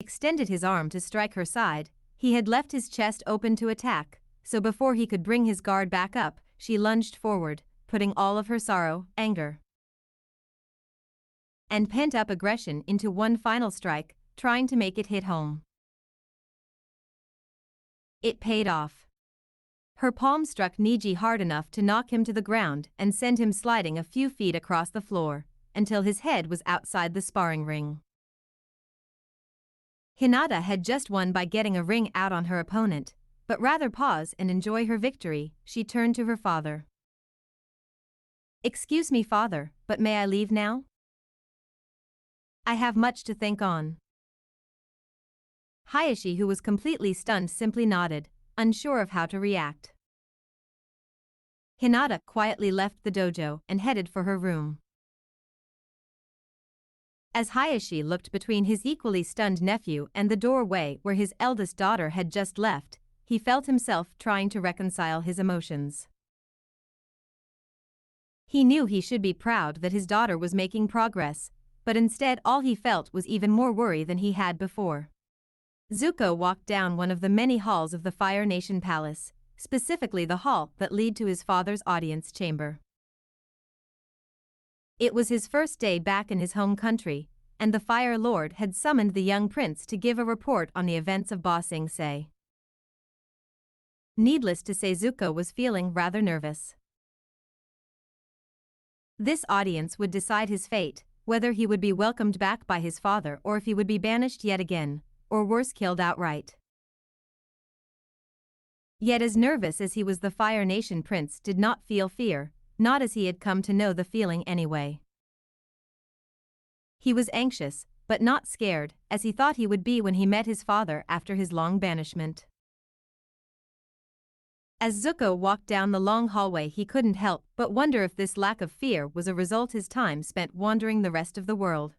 extended his arm to strike her side, he had left his chest open to attack, so before he could bring his guard back up, she lunged forward, putting all of her sorrow, anger, and pent-up aggression into one final strike, trying to make it hit home. It paid off. Her palm struck Niji hard enough to knock him to the ground and send him sliding a few feet across the floor, until his head was outside the sparring ring. Hinata had just won by getting a ring out on her opponent, but rather pause and enjoy her victory, she turned to her father. "Excuse me, father, but may I leave now? I have much to think on." Hayashi, who was completely stunned, simply nodded, unsure of how to react. Hinata quietly left the dojo and headed for her room. As Hayashi looked between his equally stunned nephew and the doorway where his eldest daughter had just left, he felt himself trying to reconcile his emotions. He knew he should be proud that his daughter was making progress, but instead all he felt was even more worry than he had before. Zuko walked down one of the many halls of the Fire Nation Palace, specifically the hall that led to his father's audience chamber. It was his first day back in his home country, and the Fire Lord had summoned the young prince to give a report on the events of Ba Sing Se. Needless to say, Zuko was feeling rather nervous. This audience would decide his fate, whether he would be welcomed back by his father or if he would be banished yet again, or worse, killed outright. Yet as nervous as he was, the Fire Nation prince did not feel fear, not as he had come to know the feeling anyway. He was anxious, but not scared, as he thought he would be when he met his father after his long banishment. As Zuko walked down the long hallway, he couldn't help but wonder if this lack of fear was a result of his time spent wandering the rest of the world.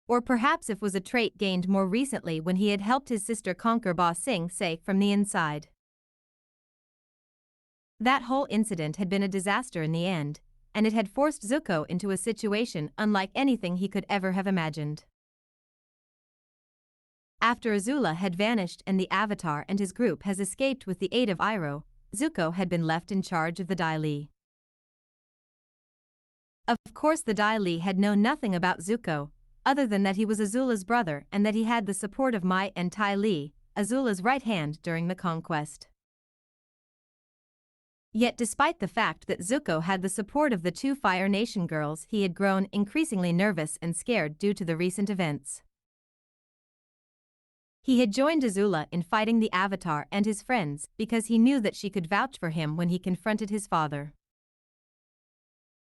Or perhaps if was a trait gained more recently when he had helped his sister conquer Ba Sing Se from the inside. That whole incident had been a disaster in the end, and it had forced Zuko into a situation unlike anything he could ever have imagined. After Azula had vanished and the Avatar and his group has escaped with the aid of Iroh, Zuko had been left in charge of the Dai Li. Of course, the Dai Li had known nothing about Zuko, other than that he was Azula's brother and that he had the support of Mai and Tai Li, Azula's right hand, during the conquest. Yet despite the fact that Zuko had the support of the two Fire Nation girls, he had grown increasingly nervous and scared due to the recent events. He had joined Azula in fighting the Avatar and his friends because he knew that she could vouch for him when he confronted his father.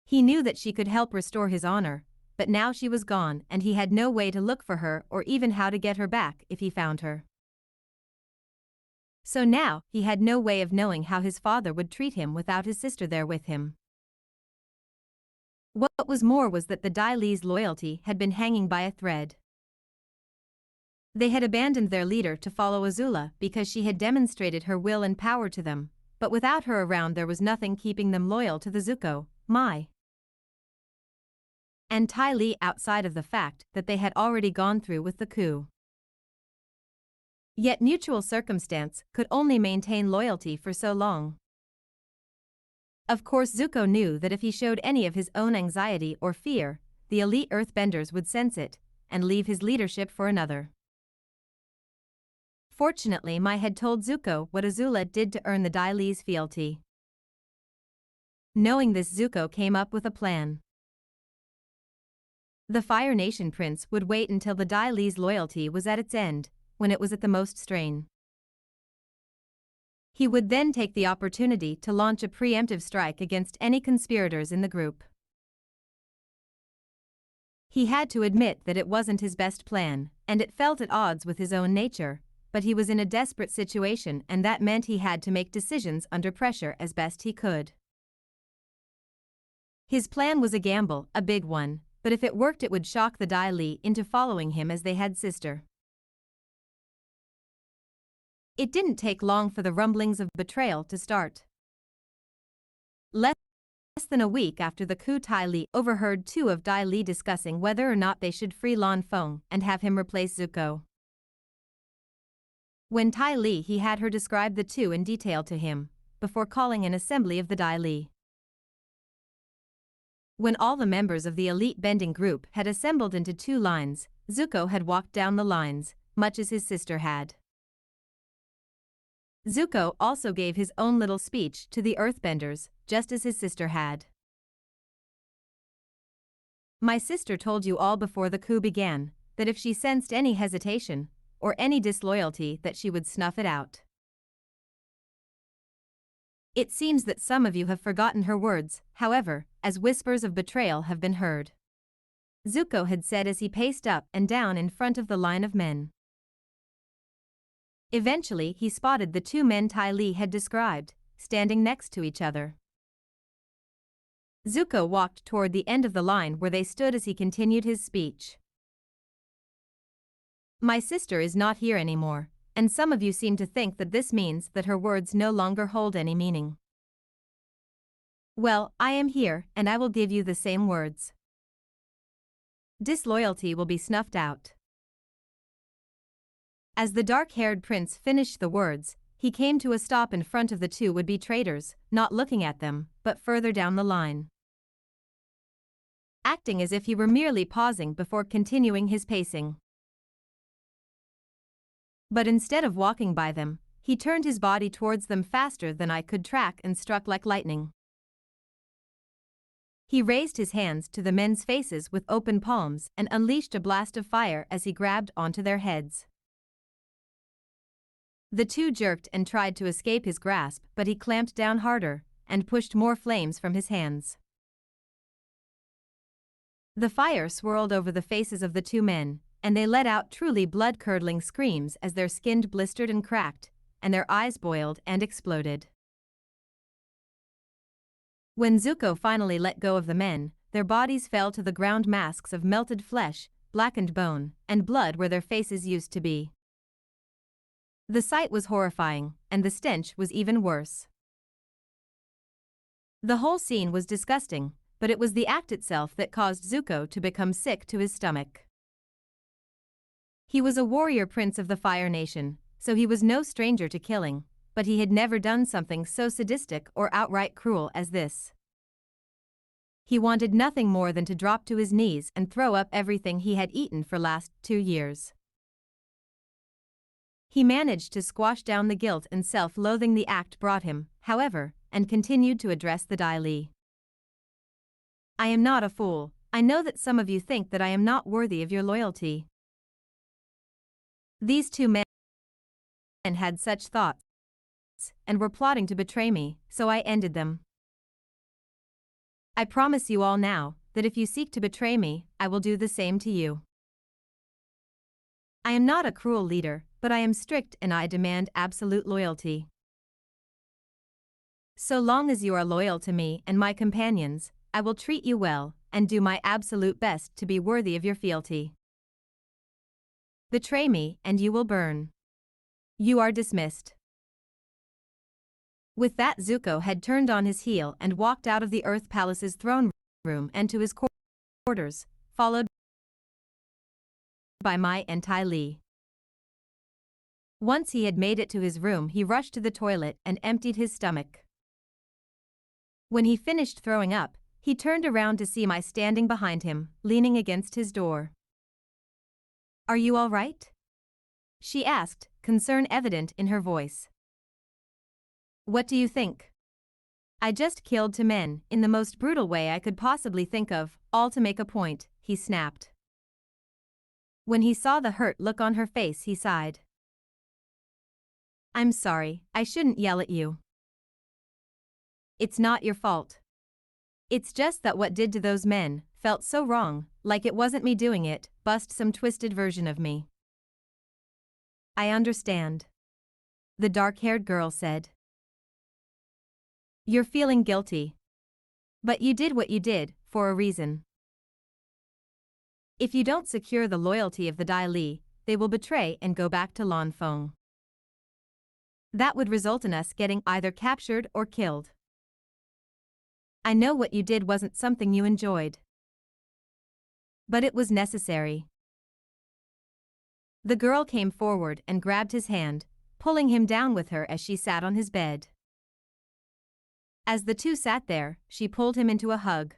He knew that she could help restore his honor, but now she was gone and he had no way to look for her or even how to get her back if he found her. So now he had no way of knowing how his father would treat him without his sister there with him. What was more was that the Dai Li's loyalty had been hanging by a thread. They had abandoned their leader to follow Azula because she had demonstrated her will and power to them, but without her around there was nothing keeping them loyal to the Zuko, Mai, and Tai Li, outside of the fact that they had already gone through with the coup. Yet mutual circumstance could only maintain loyalty for so long. Of course, Zuko knew that if he showed any of his own anxiety or fear, the elite earthbenders would sense it and leave his leadership for another. Fortunately, Mai had told Zuko what Azula did to earn the Dai Li's fealty. Knowing this, Zuko came up with a plan. The Fire Nation prince would wait until the Dai Li's loyalty was at its end, when it was at the most strain. He would then take the opportunity to launch a preemptive strike against any conspirators in the group. He had to admit that it wasn't his best plan, and it felt at odds with his own nature, but he was in a desperate situation and that meant he had to make decisions under pressure as best he could. His plan was a gamble, a big one, but if it worked it would shock the Dai Li into following him as they had sister. It didn't take long for the rumblings of betrayal to start. Less than a week after the coup, Tai Li overheard two of Dai Li discussing whether or not they should free Lan Feng and have him replace Zuko. When Tai Li, he had her describe the two in detail to him, before calling an assembly of the Dai Li. When all the members of the elite bending group had assembled into two lines, Zuko had walked down the lines, much as his sister had. Zuko also gave his own little speech to the earthbenders, just as his sister had. "My sister told you all before the coup began, that if she sensed any hesitation or any disloyalty that she would snuff it out. It seems that some of you have forgotten her words, however, as whispers of betrayal have been heard. Zuko had said as he paced up and down in front of the line of men. Eventually he spotted the two men Ty Lee had described, standing next to each other. Zuko walked toward the end of the line where they stood as he continued his speech. My sister is not here anymore, and some of you seem to think that this means that her words no longer hold any meaning. Well, I am here, and I will give you the same words. Disloyalty will be snuffed out. As the dark-haired prince finished the words, he came to a stop in front of the two would-be traitors, not looking at them, but further down the line. Acting as if he were merely pausing before continuing his pacing. But instead of walking by them, he turned his body towards them faster than I could track and struck like lightning. He raised his hands to the men's faces with open palms and unleashed a blast of fire as he grabbed onto their heads. The two jerked and tried to escape his grasp, but he clamped down harder and pushed more flames from his hands. The fire swirled over the faces of the two men, and they let out truly blood-curdling screams as their skin blistered and cracked, and their eyes boiled and exploded. When Zuko finally let go of the men, their bodies fell to the ground, masks of melted flesh, blackened bone, and blood where their faces used to be. The sight was horrifying, and the stench was even worse. The whole scene was disgusting, but it was the act itself that caused Zuko to become sick to his stomach. He was a warrior prince of the Fire Nation, so he was no stranger to killing, but he had never done something so sadistic or outright cruel as this. He wanted nothing more than to drop to his knees and throw up everything he had eaten for last 2 years. He managed to squash down the guilt and self-loathing the act brought him, however, and continued to address the Dai Li. I am not a fool. I know that some of you think that I am not worthy of your loyalty. These two men had such thoughts and were plotting to betray me, so I ended them. I promise you all now that if you seek to betray me, I will do the same to you. I am not a cruel leader, but I am strict and I demand absolute loyalty. So long as you are loyal to me and my companions, I will treat you well and do my absolute best to be worthy of your fealty. Betray me and you will burn. You are dismissed. With that, Zuko had turned on his heel and walked out of the Earth Palace's throne room and to his quarters, followed by Mai and Ty Lee. Once he had made it to his room, he rushed to the toilet and emptied his stomach. When he finished throwing up, he turned around to see Mai standing behind him, leaning against his door. Are you all right? She asked, concern evident in her voice. What do you think? I just killed 2 men, in the most brutal way I could possibly think of, all to make a point, he snapped. When he saw the hurt look on her face, he sighed. I'm sorry, I shouldn't yell at you. It's not your fault. It's just that what did to those men felt so wrong, like it wasn't me doing it, bust some twisted version of me. I understand. The dark-haired girl said. You're feeling guilty. But you did what you did, for a reason. If you don't secure the loyalty of the Dai Li, they will betray and go back to Lan Feng. That would result in us getting either captured or killed. I know what you did wasn't something you enjoyed. But it was necessary. The girl came forward and grabbed his hand, pulling him down with her as she sat on his bed. As the two sat there, she pulled him into a hug.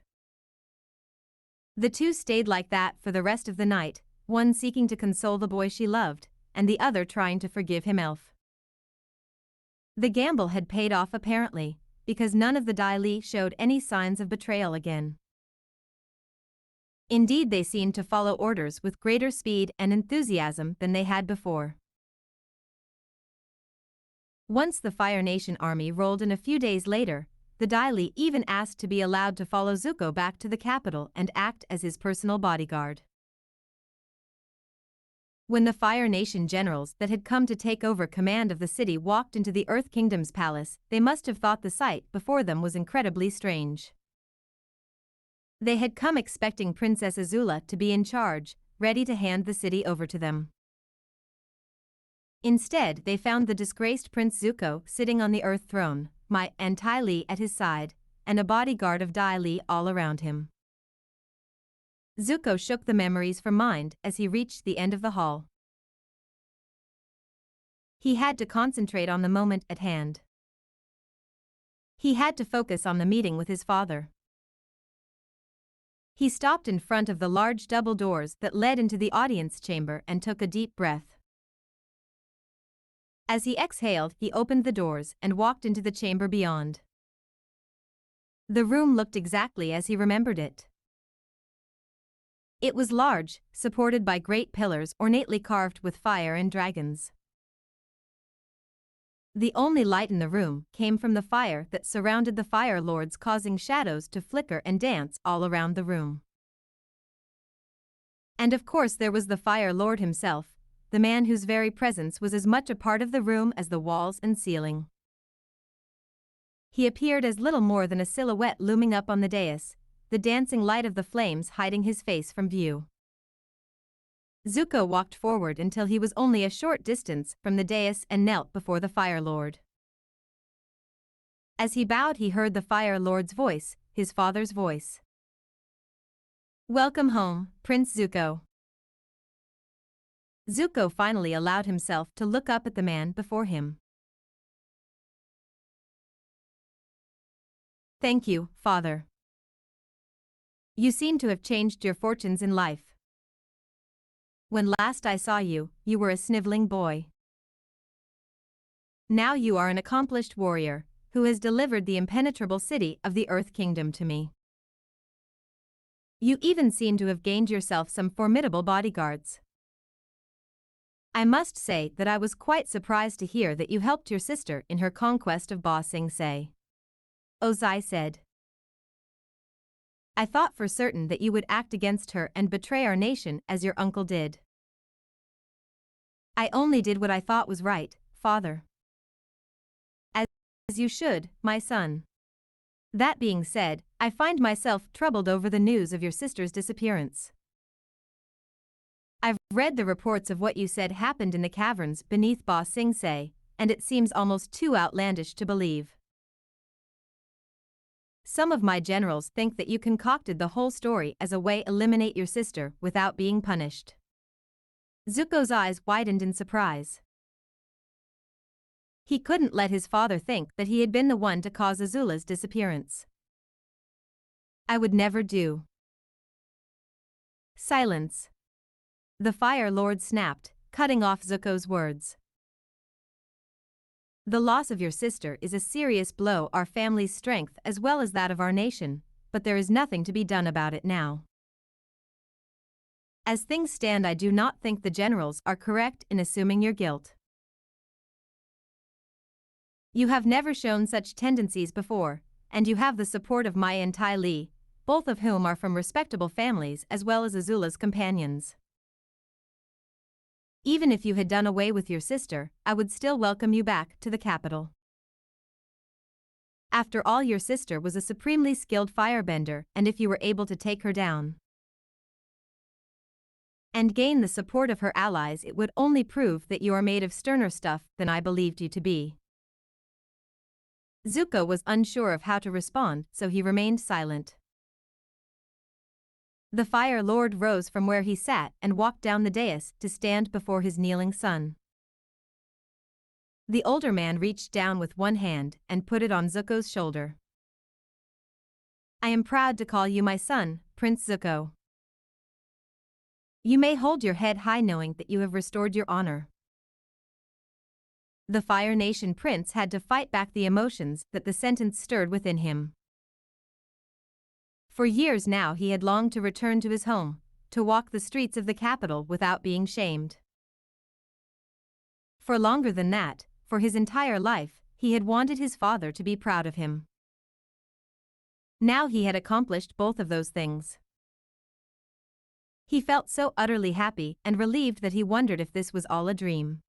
The two stayed like that for the rest of the night, one seeking to console the boy she loved, and the other trying to forgive him. The gamble had paid off apparently, because none of the Dai Li showed any signs of betrayal again. Indeed, they seemed to follow orders with greater speed and enthusiasm than they had before. Once the Fire Nation army rolled in a few days later, the Dai Li even asked to be allowed to follow Zuko back to the capital and act as his personal bodyguard. When the Fire Nation generals that had come to take over command of the city walked into the Earth Kingdom's palace, they must have thought the sight before them was incredibly strange. They had come expecting Princess Azula to be in charge, ready to hand the city over to them. Instead, they found the disgraced Prince Zuko sitting on the Earth throne, and Tai Li at his side, and a bodyguard of Dai Li all around him. Zuko shook the memories from mind as he reached the end of the hall. He had to concentrate on the moment at hand. He had to focus on the meeting with his father. He stopped in front of the large double doors that led into the audience chamber and took a deep breath. As he exhaled, he opened the doors and walked into the chamber beyond. The room looked exactly as he remembered it. It was large, supported by great pillars ornately carved with fire and dragons. The only light in the room came from the fire that surrounded the Fire Lords, causing shadows to flicker and dance all around the room. And of course there was the Fire Lord himself, the man whose very presence was as much a part of the room as the walls and ceiling. He appeared as little more than a silhouette looming up on the dais, the dancing light of the flames hiding his face from view. Zuko walked forward until he was only a short distance from the dais and knelt before the Fire Lord. As he bowed, he heard the Fire Lord's voice, his father's voice. "Welcome home, Prince Zuko." Zuko finally allowed himself to look up at the man before him. "Thank you, father. You seem to have changed your fortunes in life. When last I saw you, you were a sniveling boy. Now you are an accomplished warrior, who has delivered the impenetrable city of the Earth Kingdom to me. You even seem to have gained yourself some formidable bodyguards. I must say that I was quite surprised to hear that you helped your sister in her conquest of Ba Sing Se." Ozai said. "I thought for certain that you would act against her and betray our nation as your uncle did." "I only did what I thought was right, father." As you should, my son. That being said, I find myself troubled over the news of your sister's disappearance. I've read the reports of what you said happened in the caverns beneath Ba Sing Se, and it seems almost too outlandish to believe. Some of my generals think that you concocted the whole story as a way to eliminate your sister without being punished. Zuko's eyes widened in surprise. He couldn't let his father think that he had been the one to cause Azula's disappearance. "I would never do." "Silence." The Fire Lord snapped, cutting off Zuko's words. "The loss of your sister is a serious blow to our family's strength as well as that of our nation, but there is nothing to be done about it now. As things stand, I do not think the generals are correct in assuming your guilt. You have never shown such tendencies before, and you have the support of Mai and Tai Li, both of whom are from respectable families as well as Azula's companions. Even if you had done away with your sister, I would still welcome you back to the capital. After all, your sister was a supremely skilled firebender, and if you were able to take her down and gain the support of her allies, it would only prove that you are made of sterner stuff than I believed you to be." Zuko was unsure of how to respond, so he remained silent. The Fire Lord rose from where he sat and walked down the dais to stand before his kneeling son. The older man reached down with one hand and put it on Zuko's shoulder. "I am proud to call you my son, Prince Zuko. You may hold your head high knowing that you have restored your honor." The Fire Nation prince had to fight back the emotions that the sentence stirred within him. For years now he had longed to return to his home, to walk the streets of the capital without being shamed. For longer than that, for his entire life, he had wanted his father to be proud of him. Now he had accomplished both of those things. He felt so utterly happy and relieved that he wondered if this was all a dream.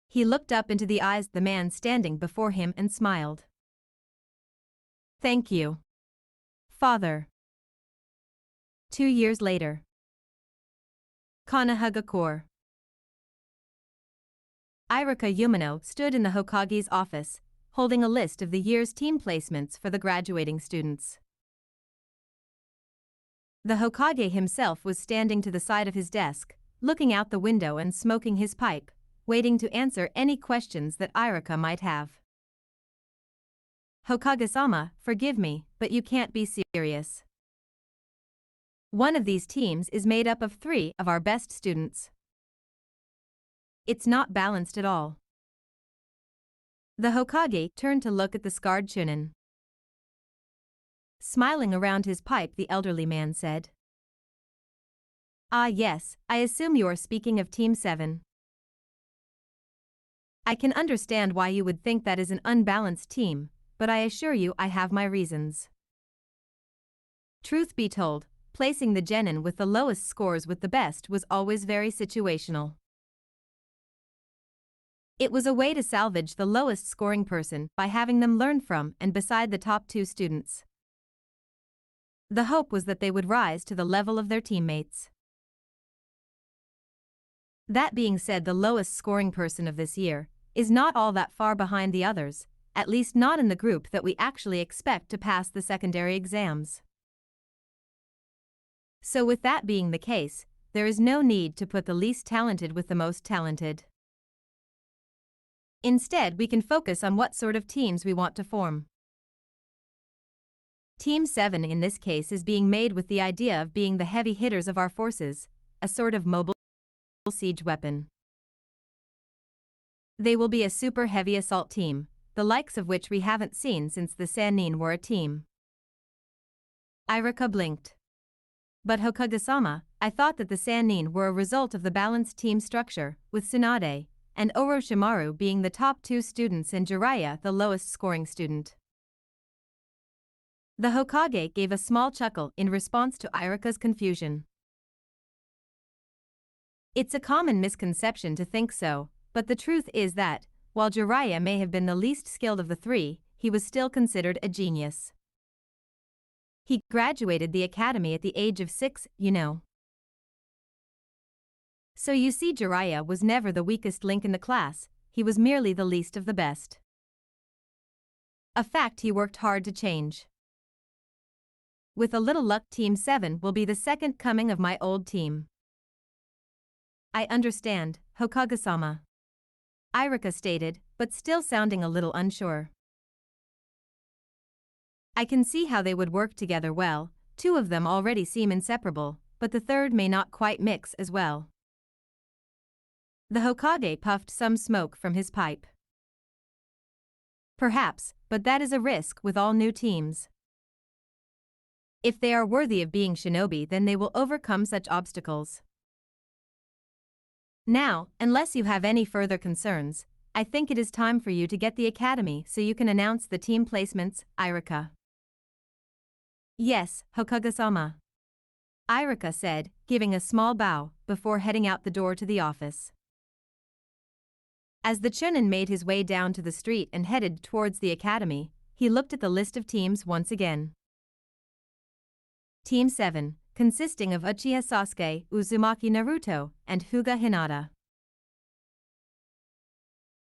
He looked up into the eyes of the man standing before him and smiled. "Thank you, Father." 2 years later. Kanahagakure. Irika Yumino stood in the Hokage's office, holding a list of the year's team placements for the graduating students. The Hokage himself was standing to the side of his desk, looking out the window and smoking his pipe, waiting to answer any questions that Irika might have. "Hokage-sama, forgive me, but you can't be serious. One of these teams is made up of 3 of our best students. It's not balanced at all." The Hokage turned to look at the scarred Chunin. Smiling around his pipe, the elderly man said, "Ah yes, I assume you are speaking of Team 7. I can understand why you would think that is an unbalanced team, but I assure you I have my reasons." Truth be told, placing the genin with the lowest scores with the best was always very situational. It was a way to salvage the lowest scoring person by having them learn from and beside the top 2 students. The hope was that they would rise to the level of their teammates. That being said, the lowest scoring person of this year is not all that far behind the others, at least not in the group that we actually expect to pass the secondary exams. So with that being the case, there is no need to put the least talented with the most talented. Instead, we can focus on what sort of teams we want to form. Team 7 in this case is being made with the idea of being the heavy hitters of our forces, a sort of mobile siege weapon. They will be a super heavy assault team, the likes of which we haven't seen since the Sannin were a team. Irika blinked. "But Hokage-sama, I thought that the Sannin were a result of the balanced team structure, with Tsunade and Orochimaru being the top 2 students and Jiraiya the lowest scoring student." The Hokage gave a small chuckle in response to Irika's confusion. It's a common misconception to think so, but the truth is that, while Jiraiya may have been the least skilled of the 3, he was still considered a genius. He graduated the academy at the age of 6, you know. So you see, Jiraiya was never the weakest link in the class, he was merely the least of the best. A fact he worked hard to change. With a little luck, Team 7 will be the second coming of my old team. "I understand, Hokage-sama," Irika stated, but still sounding a little unsure. "I can see how they would work together well, 2 of them already seem inseparable, but the third may not quite mix as well." The Hokage puffed some smoke from his pipe. "Perhaps, but that is a risk with all new teams. If they are worthy of being shinobi, then they will overcome such obstacles. Now, unless you have any further concerns, I think it is time for you to get the academy so you can announce the team placements, Irika." "Yes, Hokage-sama," Irika said, giving a small bow before heading out the door to the office. As the Chunin made his way down to the street and headed towards the academy, he looked at the list of teams once again. Team 7, consisting of Uchiha Sasuke, Uzumaki Naruto, and Hyuga Hinata.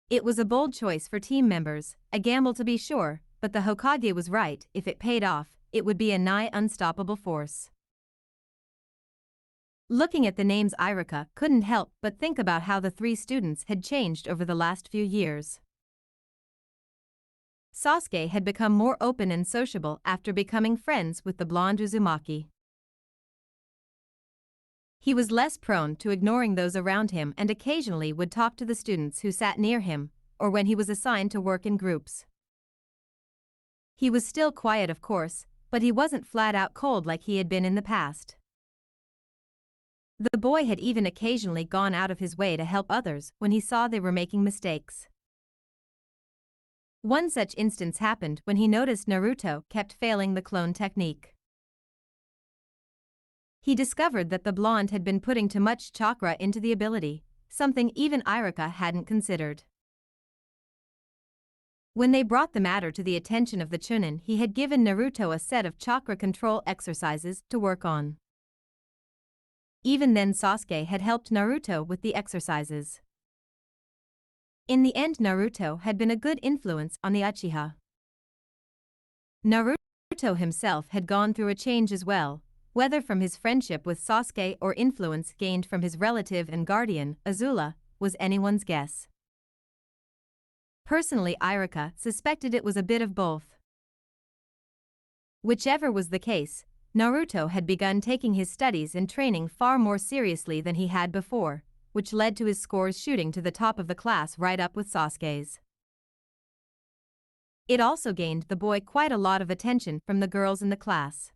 It was a bold choice for team members, a gamble to be sure, but the Hokage was right. If it paid off, it would be a nigh unstoppable force. Looking at the names, Irika couldn't help but think about how the 3 students had changed over the last few years. Sasuke had become more open and sociable after becoming friends with the blonde Uzumaki. He was less prone to ignoring those around him and occasionally would talk to the students who sat near him, or when he was assigned to work in groups. He was still quiet, of course, but he wasn't flat out cold like he had been in the past. The boy had even occasionally gone out of his way to help others when he saw they were making mistakes. One such instance happened when he noticed Naruto kept failing the clone technique. He discovered that the blonde had been putting too much chakra into the ability, something even Iruka hadn't considered. When they brought the matter to the attention of the Chunin, he had given Naruto a set of chakra control exercises to work on. Even then Sasuke had helped Naruto with the exercises. In the end, Naruto had been a good influence on the Uchiha. Naruto himself had gone through a change as well, whether from his friendship with Sasuke or influence gained from his relative and guardian, Azula, was anyone's guess. Personally, Iruka suspected it was a bit of both. Whichever was the case, Naruto had begun taking his studies and training far more seriously than he had before, which led to his scores shooting to the top of the class right up with Sasuke's. It also gained the boy quite a lot of attention from the girls in the class.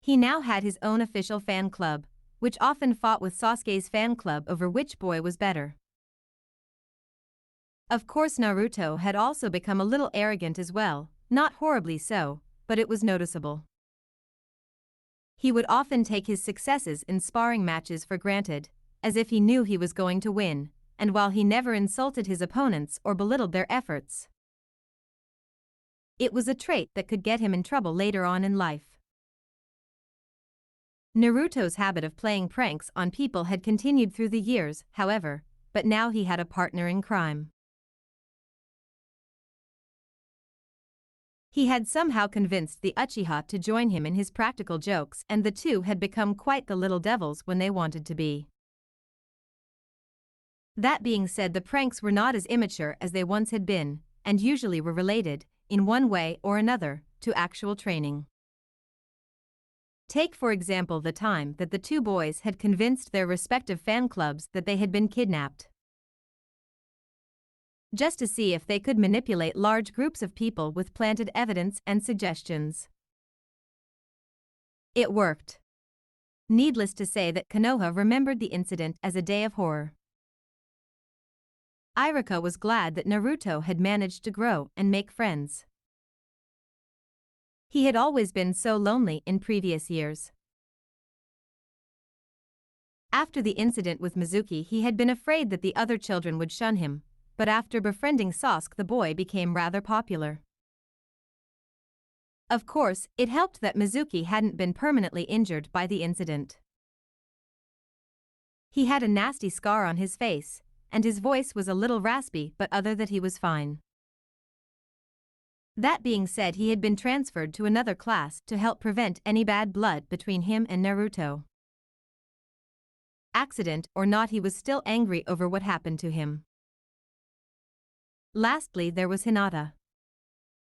He now had his own official fan club, which often fought with Sasuke's fan club over which boy was better. Of course, Naruto had also become a little arrogant as well, not horribly so, but it was noticeable. He would often take his successes in sparring matches for granted, as if he knew he was going to win, and while he never insulted his opponents or belittled their efforts. It was a trait that could get him in trouble later on in life. Naruto's habit of playing pranks on people had continued through the years, however, but now he had a partner in crime. He had somehow convinced the Uchiha to join him in his practical jokes, and the two had become quite the little devils when they wanted to be. That being said, the pranks were not as immature as they once had been, and usually were related, in one way or another, to actual training. Take for example the time that the two boys had convinced their respective fan clubs that they had been kidnapped, just to see if they could manipulate large groups of people with planted evidence and suggestions. It worked. Needless to say that Konoha remembered the incident as a day of horror. Iruka was glad that Naruto had managed to grow and make friends. He had always been so lonely in previous years. After the incident with Mizuki, he had been afraid that the other children would shun him, but after befriending Sasuke, the boy became rather popular. Of course, it helped that Mizuki hadn't been permanently injured by the incident. He had a nasty scar on his face, and his voice was a little raspy, but other than that he was fine. That being said, he had been transferred to another class to help prevent any bad blood between him and Naruto. Accident or not, he was still angry over what happened to him. Lastly, there was Hinata.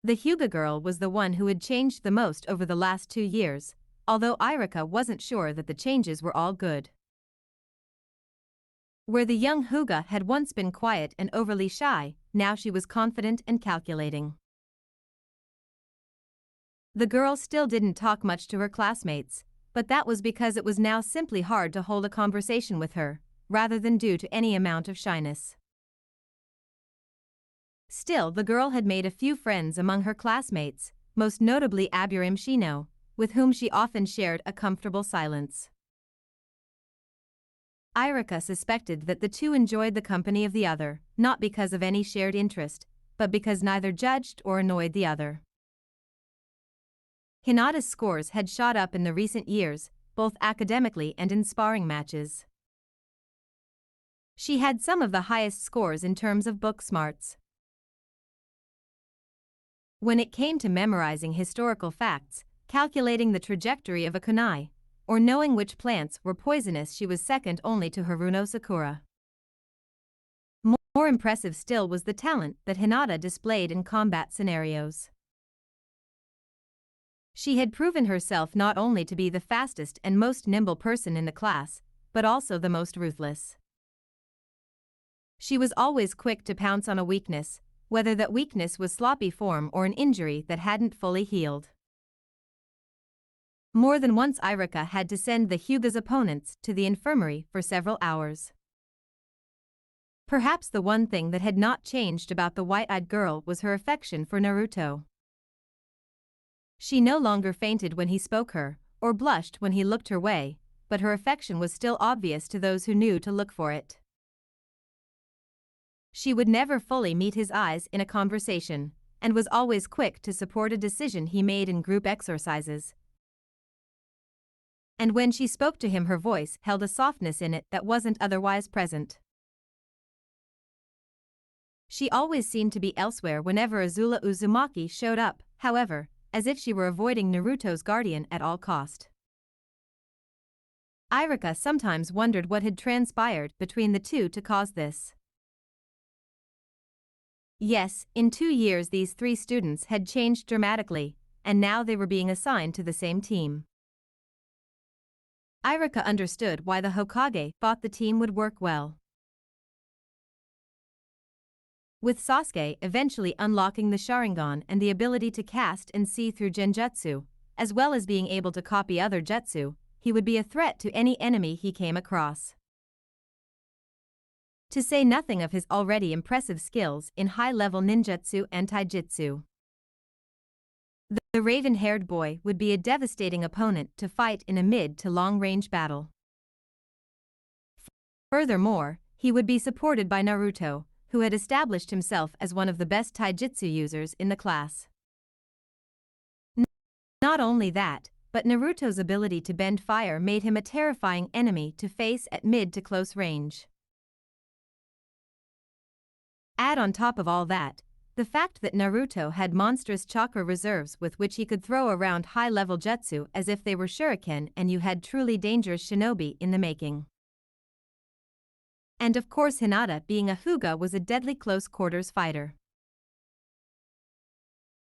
The Hyuga girl was the one who had changed the most over the last 2 years, although Iruka wasn't sure that the changes were all good. Where the young Hyuga had once been quiet and overly shy, now she was confident and calculating. The girl still didn't talk much to her classmates, but that was because it was now simply hard to hold a conversation with her, rather than due to any amount of shyness. Still, the girl had made a few friends among her classmates, most notably Aburim Shino, with whom she often shared a comfortable silence. Iruka suspected that the two enjoyed the company of the other, not because of any shared interest, but because neither judged or annoyed the other. Hinata's scores had shot up in the recent years, both academically and in sparring matches. She had some of the highest scores in terms of book smarts. When it came to memorizing historical facts, calculating the trajectory of a kunai, or knowing which plants were poisonous, she was second only to Haruno Sakura. More impressive still was the talent that Hinata displayed in combat scenarios. She had proven herself not only to be the fastest and most nimble person in the class, but also the most ruthless. She was always quick to pounce on a weakness, whether that weakness was sloppy form or an injury that hadn't fully healed. More than once Irika had to send the Hyuga's opponents to the infirmary for several hours. Perhaps the one thing that had not changed about the white-eyed girl was her affection for Naruto. She no longer fainted when he spoke her, or blushed when he looked her way, but her affection was still obvious to those who knew to look for it. She would never fully meet his eyes in a conversation, and was always quick to support a decision he made in group exercises. And when she spoke to him her voice held a softness in it that wasn't otherwise present. She always seemed to be elsewhere whenever Azula Uzumaki showed up, however, as if she were avoiding Naruto's guardian at all cost. Irika sometimes wondered what had transpired between the two to cause this. Yes, in 2 years these 3 students had changed dramatically, and now they were being assigned to the same team. Irika understood why the Hokage thought the team would work well. With Sasuke eventually unlocking the Sharingan and the ability to cast and see through genjutsu, as well as being able to copy other jutsu, he would be a threat to any enemy he came across. To say nothing of his already impressive skills in high-level ninjutsu and taijutsu. The raven-haired boy would be a devastating opponent to fight in a mid to long-range battle. Furthermore, he would be supported by Naruto, who had established himself as one of the best taijutsu users in the class. Not only that, but Naruto's ability to bend fire made him a terrifying enemy to face at mid to close range. Add on top of all that, the fact that Naruto had monstrous chakra reserves with which he could throw around high-level jutsu as if they were shuriken, and you had truly dangerous shinobi in the making. And of course Hinata being a Hyuga was a deadly close-quarters fighter.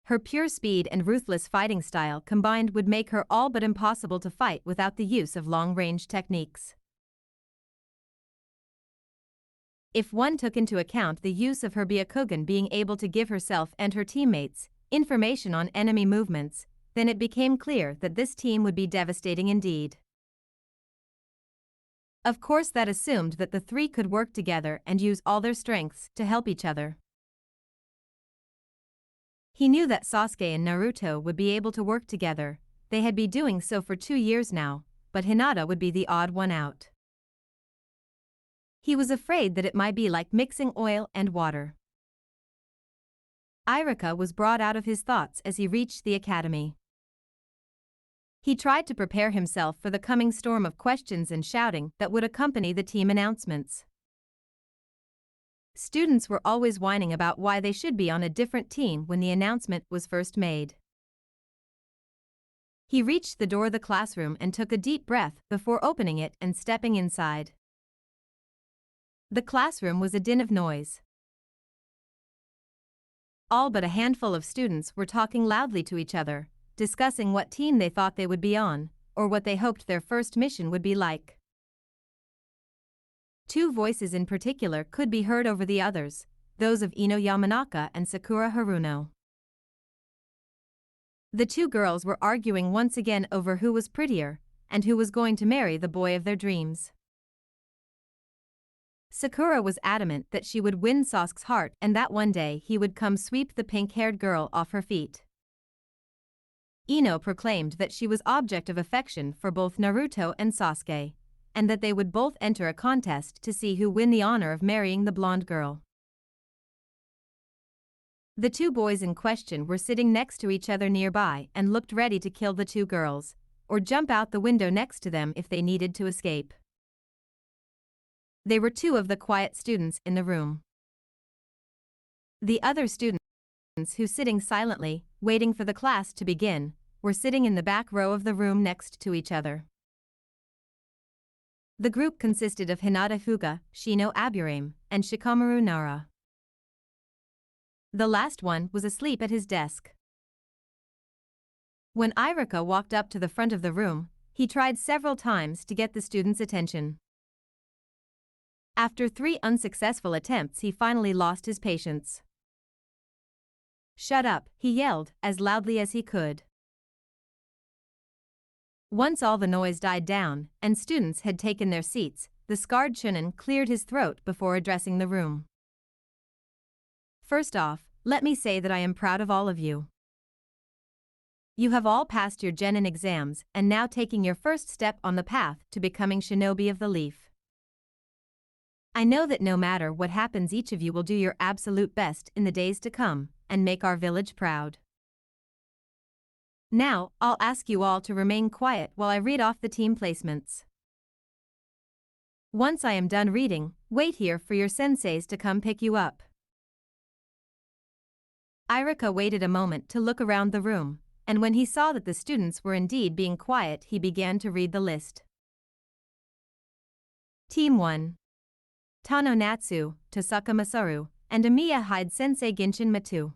Her pure speed and ruthless fighting style combined would make her all but impossible to fight without the use of long-range techniques. If one took into account the use of her Byakugan being able to give herself and her teammates information on enemy movements, then it became clear that this team would be devastating indeed. Of course that assumed that the 3 could work together and use all their strengths to help each other. He knew that Sasuke and Naruto would be able to work together, they had been doing so for 2 years now, but Hinata would be the odd one out. He was afraid that it might be like mixing oil and water. Irika was brought out of his thoughts as he reached the academy. He tried to prepare himself for the coming storm of questions and shouting that would accompany the team announcements. Students were always whining about why they should be on a different team when the announcement was first made. He reached the door of the classroom and took a deep breath before opening it and stepping inside. The classroom was a din of noise. All but a handful of students were talking loudly to each other, discussing what team they thought they would be on, or what they hoped their first mission would be like. 2 voices in particular could be heard over the others, those of Ino Yamanaka and Sakura Haruno. The 2 girls were arguing once again over who was prettier, and who was going to marry the boy of their dreams. Sakura was adamant that she would win Sasuke's heart and that one day he would come sweep the pink-haired girl off her feet. Ino proclaimed that she was object of affection for both Naruto and Sasuke, and that they would both enter a contest to see who win the honor of marrying the blonde girl. The 2 boys in question were sitting next to each other nearby and looked ready to kill the 2 girls, or jump out the window next to them if they needed to escape. They were 2 of the quiet students in the room. The other students, who sitting silently, waiting for the class to begin, were sitting in the back row of the room next to each other. The group consisted of Hinata Hyuga, Shino Aburame, and Shikamaru Nara. The last one was asleep at his desk. When Irika walked up to the front of the room, he tried several times to get the students' attention. After 3 unsuccessful attempts he finally lost his patience. Shut up, he yelled, as loudly as he could. Once all the noise died down, and students had taken their seats, the scarred Chunin cleared his throat before addressing the room. First off, let me say that I am proud of all of you. You have all passed your genin exams and now taking your first step on the path to becoming shinobi of the leaf. I know that no matter what happens, each of you will do your absolute best in the days to come and make our village proud. Now, I'll ask you all to remain quiet while I read off the team placements. Once I am done reading, wait here for your senseis to come pick you up. Irika waited a moment to look around the room, and when he saw that the students were indeed being quiet, he began to read the list. Team 1. Tano Natsu, Tosaka Masaru, and Amiya Hyde Sensei Ginshin Matu.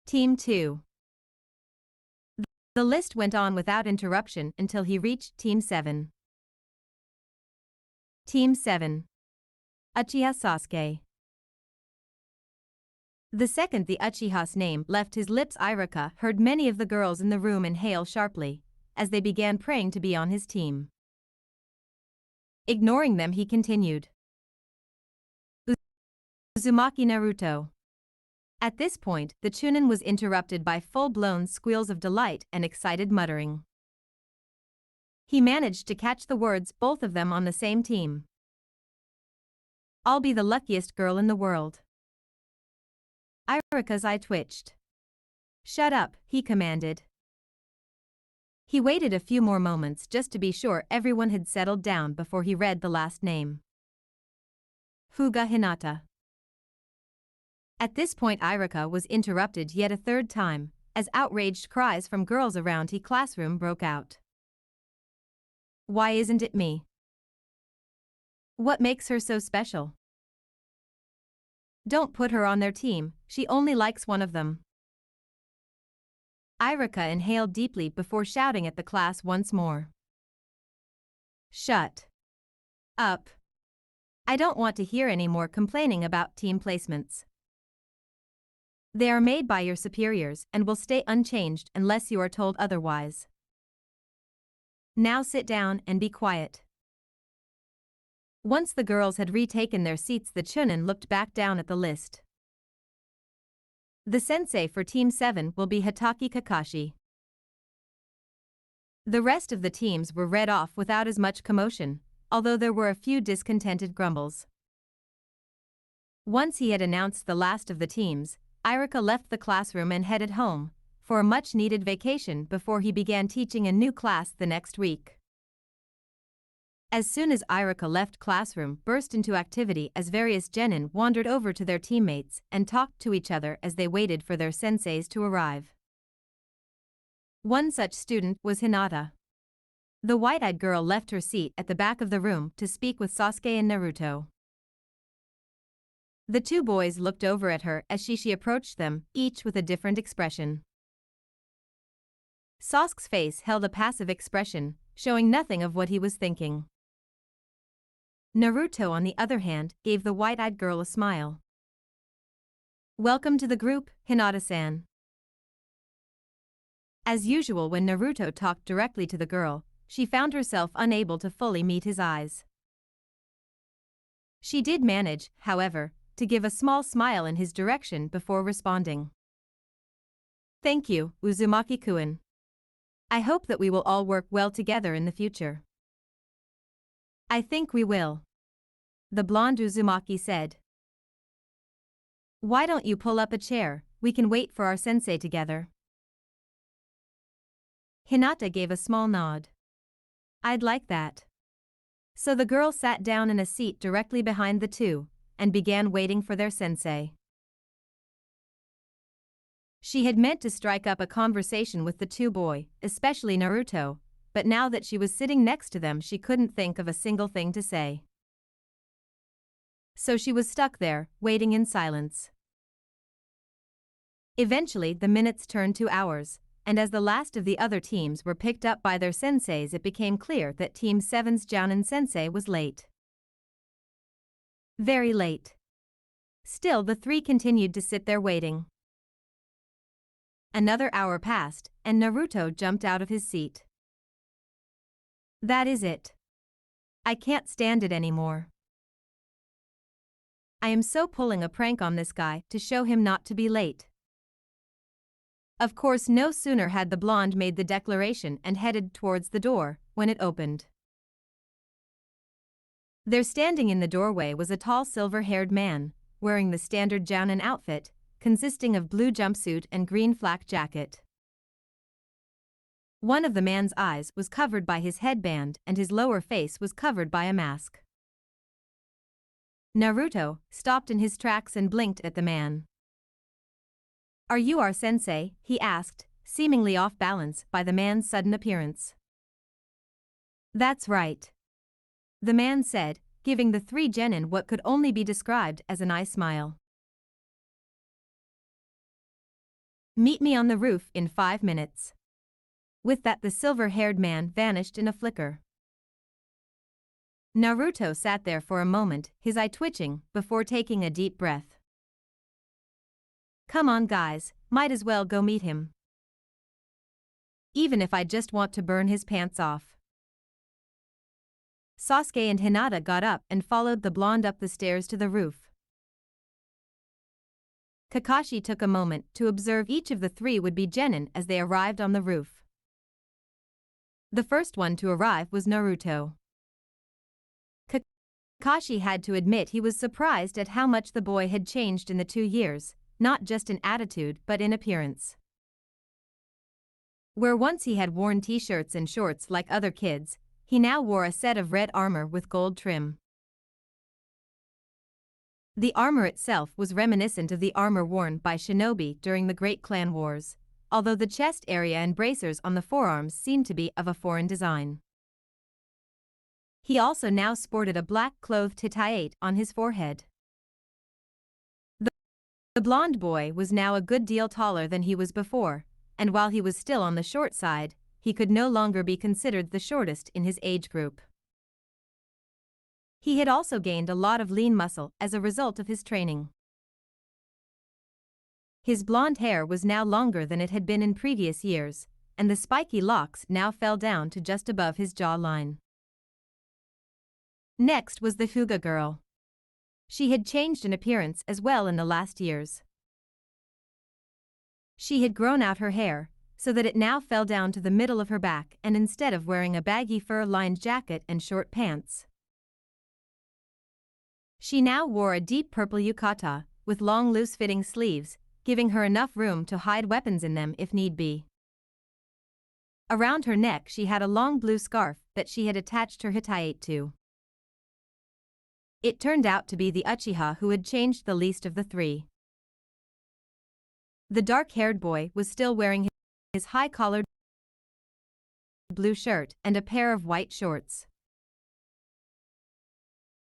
Team 2. The list went on without interruption until he reached Team 7. Team 7. Uchiha Sasuke. The second the Uchiha's name left his lips, Irika heard many of the girls in the room inhale sharply, as they began praying to be on his team. Ignoring them, he continued. Uzumaki Naruto. At this point, the Chunin was interrupted by full-blown squeals of delight and excited muttering. He managed to catch the words, both of them on the same team. I'll be the luckiest girl in the world. Irika's eye twitched. Shut up, he commanded. He waited a few more moments just to be sure everyone had settled down before he read the last name. Fuga Hinata. At this point, Irika was interrupted yet a third time, as outraged cries from girls around the classroom broke out. Why isn't it me? What makes her so special? Don't put her on their team, she only likes one of them. Irika inhaled deeply before shouting at the class once more. Shut up. I don't want to hear any more complaining about team placements. They are made by your superiors and will stay unchanged unless you are told otherwise. Now sit down and be quiet. Once the girls had retaken their seats, the Chunin looked back down at the list. The sensei for Team 7 will be Hitaki Kakashi. The rest of the teams were read off without as much commotion, although there were a few discontented grumbles. Once he had announced the last of the teams, Irika left the classroom and headed home for a much-needed vacation before he began teaching a new class the next week. As soon as Irika left classroom, burst into activity as various genin wandered over to their teammates and talked to each other as they waited for their senseis to arrive. One such student was Hinata. The white-eyed girl left her seat at the back of the room to speak with Sasuke and Naruto. The two boys looked over at her as she approached them, each with a different expression. Sasuke's face held a passive expression, showing nothing of what he was thinking. Naruto, on the other hand, gave the white-eyed girl a smile. Welcome to the group, Hinata-san. As usual, when Naruto talked directly to the girl, she found herself unable to fully meet his eyes. She did manage, however, to give a small smile in his direction before responding. Thank you, Uzumaki-kun. I hope that we will all work well together in the future. I think we will. The blonde Uzumaki said. Why don't you pull up a chair, we can wait for our sensei together. Hinata gave a small nod. I'd like that. So the girl sat down in a seat directly behind the two, and began waiting for their sensei. She had meant to strike up a conversation with the two boys, especially Naruto, but now that she was sitting next to them, she couldn't think of a single thing to say. So she was stuck there, waiting in silence. Eventually, the minutes turned to hours, and as the last of the other teams were picked up by their senseis, it became clear that Team 7's Jounin sensei was late. Very late. Still, the three continued to sit there waiting. Another hour passed, and Naruto jumped out of his seat. That is it. I can't stand it anymore. I am so pulling a prank on this guy to show him not to be late. Of course, no sooner had the blonde made the declaration and headed towards the door when it opened. There standing in the doorway was a tall silver-haired man, wearing the standard jounin outfit, consisting of blue jumpsuit and green flak jacket. One of the man's eyes was covered by his headband and his lower face was covered by a mask. Naruto stopped in his tracks and blinked at the man. Are you our sensei? He asked, seemingly off balance by the man's sudden appearance. That's right. The man said, giving the three genin what could only be described as a nice smile. Meet me on the roof in 5 minutes. With that, the silver-haired man vanished in a flicker. Naruto sat there for a moment, his eye twitching, before taking a deep breath. Come on guys, might as well go meet him. Even if I just want to burn his pants off. Sasuke and Hinata got up and followed the blonde up the stairs to the roof. Kakashi took a moment to observe each of the three would-be genin as they arrived on the roof. The first one to arrive was Naruto. Kakashi had to admit he was surprised at how much the boy had changed in the 2 years, not just in attitude but in appearance. Where once he had worn t-shirts and shorts like other kids, he now wore a set of red armor with gold trim. The armor itself was reminiscent of the armor worn by shinobi during the Great Clan Wars, although the chest area and bracers on the forearms seemed to be of a foreign design. He also now sported a black-clothed Hitayate on his forehead. The blonde boy was now a good deal taller than he was before, and while he was still on the short side, he could no longer be considered the shortest in his age group. He had also gained a lot of lean muscle as a result of his training. His blonde hair was now longer than it had been in previous years, and the spiky locks now fell down to just above his jawline. Next was the Hyuga girl. She had changed in appearance as well in the last years. She had grown out her hair, so that it now fell down to the middle of her back, and instead of wearing a baggy fur-lined jacket and short pants, she now wore a deep purple yukata, with long loose-fitting sleeves, giving her enough room to hide weapons in them if need be. Around her neck she had a long blue scarf that she had attached her Hitayate to. It turned out to be the Uchiha who had changed the least of the three. The dark-haired boy was still wearing his high-collared blue shirt and a pair of white shorts.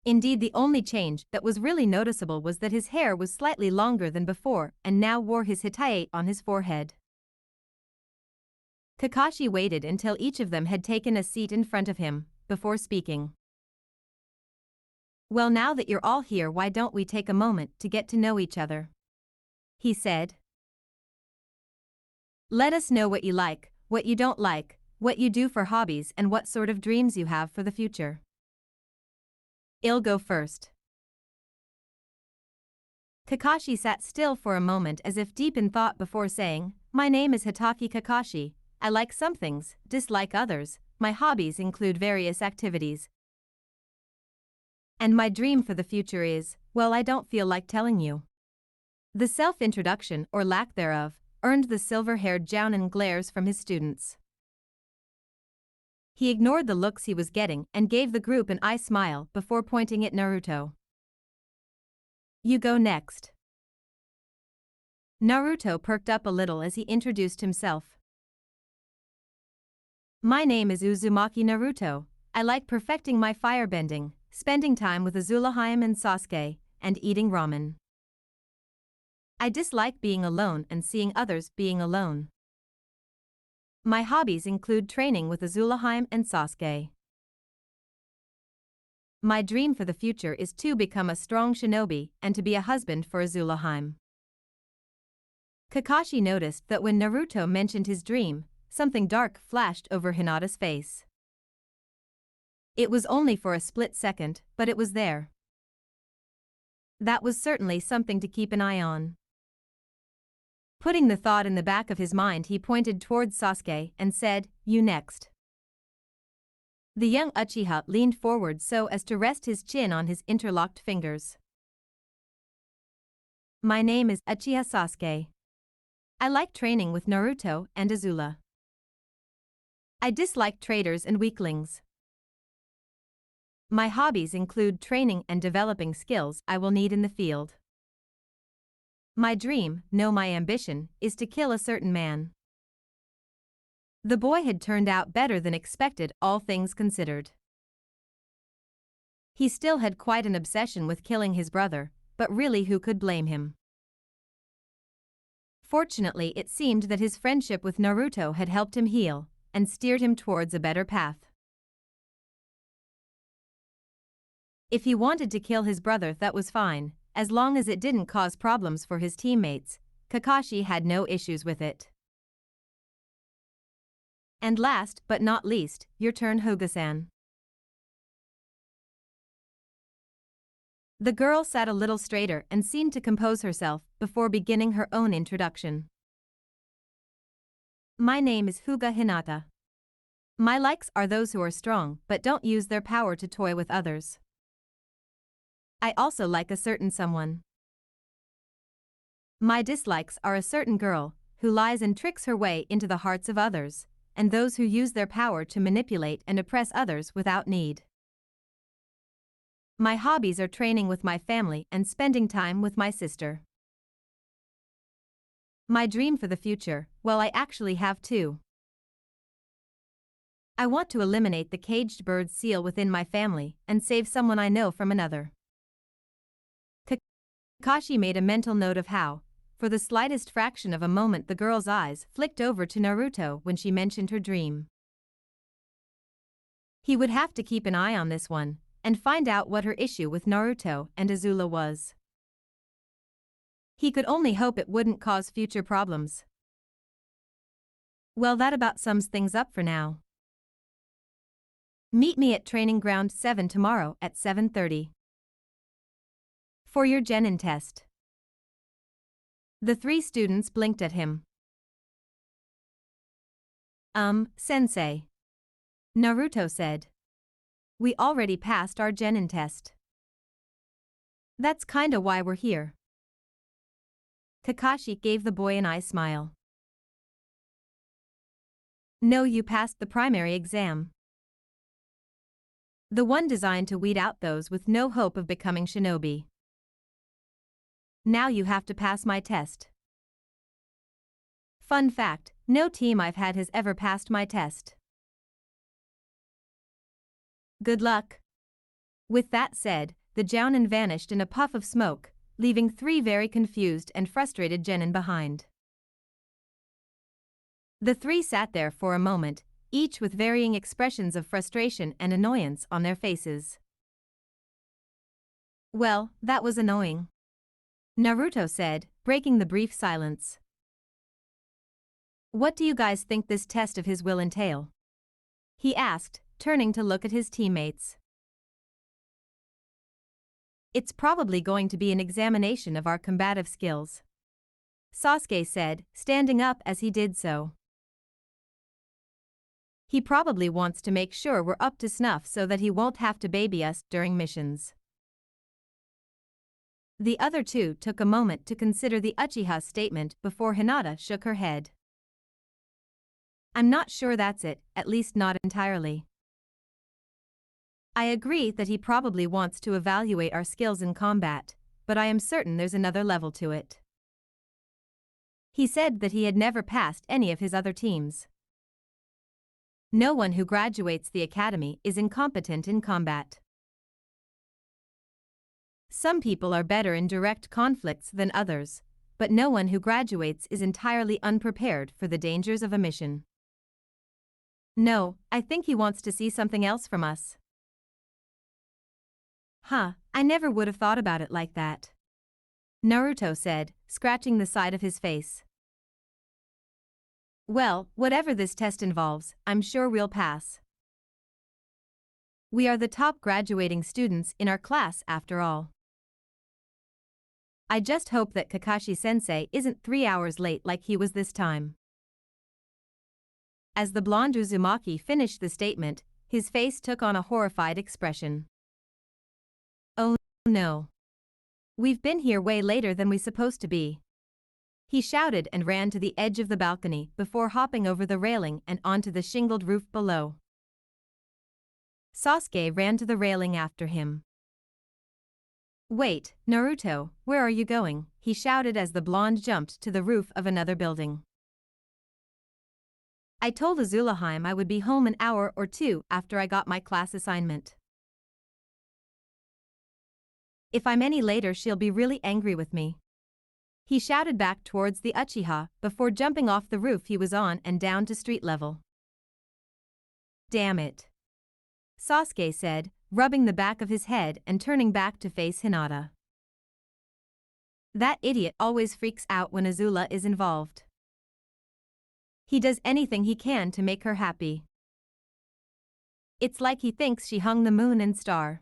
Indeed, the only change that was really noticeable was that his hair was slightly longer than before and now wore his Hitayate on his forehead. Kakashi waited until each of them had taken a seat in front of him, before speaking. Well, now that you're all here, why don't we take a moment to get to know each other? He said. Let us know what you like, what you don't like, what you do for hobbies, and what sort of dreams you have for the future. I'll go first. Kakashi sat still for a moment as if deep in thought before saying, My name is Hitaki Kakashi. I like some things, dislike others. My hobbies include various activities. And my dream for the future is, well, I don't feel like telling you. The self-introduction, or lack thereof, earned the silver-haired jounin glares from his students. He ignored the looks he was getting and gave the group an eye smile before pointing at Naruto. You go next. Naruto perked up a little as he introduced himself. My name is Uzumaki Naruto. I like perfecting my firebending, spending time with Azula and Sasuke, and eating ramen. I dislike being alone and seeing others being alone. My hobbies include training with Azula and Sasuke. My dream for the future is to become a strong shinobi and to be a husband for Azula. Kakashi noticed that when Naruto mentioned his dream, something dark flashed over Hinata's face. It was only for a split second, but it was there. That was certainly something to keep an eye on. Putting the thought in the back of his mind, he pointed towards Sasuke and said, "You next." The young Uchiha leaned forward so as to rest his chin on his interlocked fingers. "My name is Uchiha Sasuke. I like training with Naruto and Azula. I dislike traitors and weaklings. My hobbies include training and developing skills I will need in the field. My dream, no my ambition, is to kill a certain man." The boy had turned out better than expected, all things considered. He still had quite an obsession with killing his brother, but really who could blame him? Fortunately, it seemed that his friendship with Naruto had helped him heal and steered him towards a better path. If he wanted to kill his brother, that was fine, as long as it didn't cause problems for his teammates. Kakashi had no issues with it. "And last but not least, your turn, Hyuga-san." The girl sat a little straighter and seemed to compose herself before beginning her own introduction. "My name is Hyuga Hinata. My likes are those who are strong but don't use their power to toy with others. I also like a certain someone. My dislikes are a certain girl who lies and tricks her way into the hearts of others, and those who use their power to manipulate and oppress others without need. My hobbies are training with my family and spending time with my sister. My dream for the future, well, I actually have two. I want to eliminate the caged bird seal within my family and save someone I know from another." Kakashi made a mental note of how, for the slightest fraction of a moment, the girl's eyes flicked over to Naruto when she mentioned her dream. He would have to keep an eye on this one and find out what her issue with Naruto and Azula was. He could only hope it wouldn't cause future problems. Well, that about sums things up for now. Meet me at Training Ground 7 tomorrow at 7:30. For your genin test. The three students blinked at him. Sensei," Naruto said. "We already passed our genin test. That's kinda why we're here." Kakashi gave the boy an eye smile. "No, you passed the primary exam. The one designed to weed out those with no hope of becoming shinobi. Now you have to pass my test. Fun fact, no team I've had has ever passed my test. Good luck." With that said, the Jounin vanished in a puff of smoke, leaving three very confused and frustrated genin behind. The three sat there for a moment, each with varying expressions of frustration and annoyance on their faces. "Well, that was annoying," Naruto said, breaking the brief silence. "What do you guys think this test of his will entail?" he asked, turning to look at his teammates. "It's probably going to be an examination of our combative skills," Sasuke said, standing up as he did so. "He probably wants to make sure we're up to snuff so that he won't have to baby us during missions." The other two took a moment to consider the Uchiha's statement before Hinata shook her head. "I'm not sure that's it, at least not entirely. I agree that he probably wants to evaluate our skills in combat, but I am certain there's another level to it. He said that he had never passed any of his other teams. No one who graduates the academy is incompetent in combat. Some people are better in direct conflicts than others, but no one who graduates is entirely unprepared for the dangers of a mission. No, I think he wants to see something else from us." "Huh, I never would have thought about it like that," Naruto said, scratching the side of his face. Well, whatever this test involves, I'm sure we'll pass. We are the top graduating students in our class after all. I just hope that Kakashi-sensei isn't 3 hours late like he was this time. As the blonde Uzumaki finished the statement, his face took on a horrified expression. Oh no. We've been here way later than we're supposed to be. He shouted and ran to the edge of the balcony before hopping over the railing and onto the shingled roof below. Sasuke ran to the railing after him. Wait, Naruto, where are you going? He shouted as the blonde jumped to the roof of another building. I told Azula I would be home an hour or two after I got my class assignment. If I'm any later, she'll be really angry with me. He shouted back towards the Uchiha before jumping off the roof he was on and down to street level. Damn it. Sasuke said, rubbing the back of his head and turning back to face Hinata. That idiot always freaks out when Azula is involved. He does anything he can to make her happy. It's like he thinks she hung the moon and star.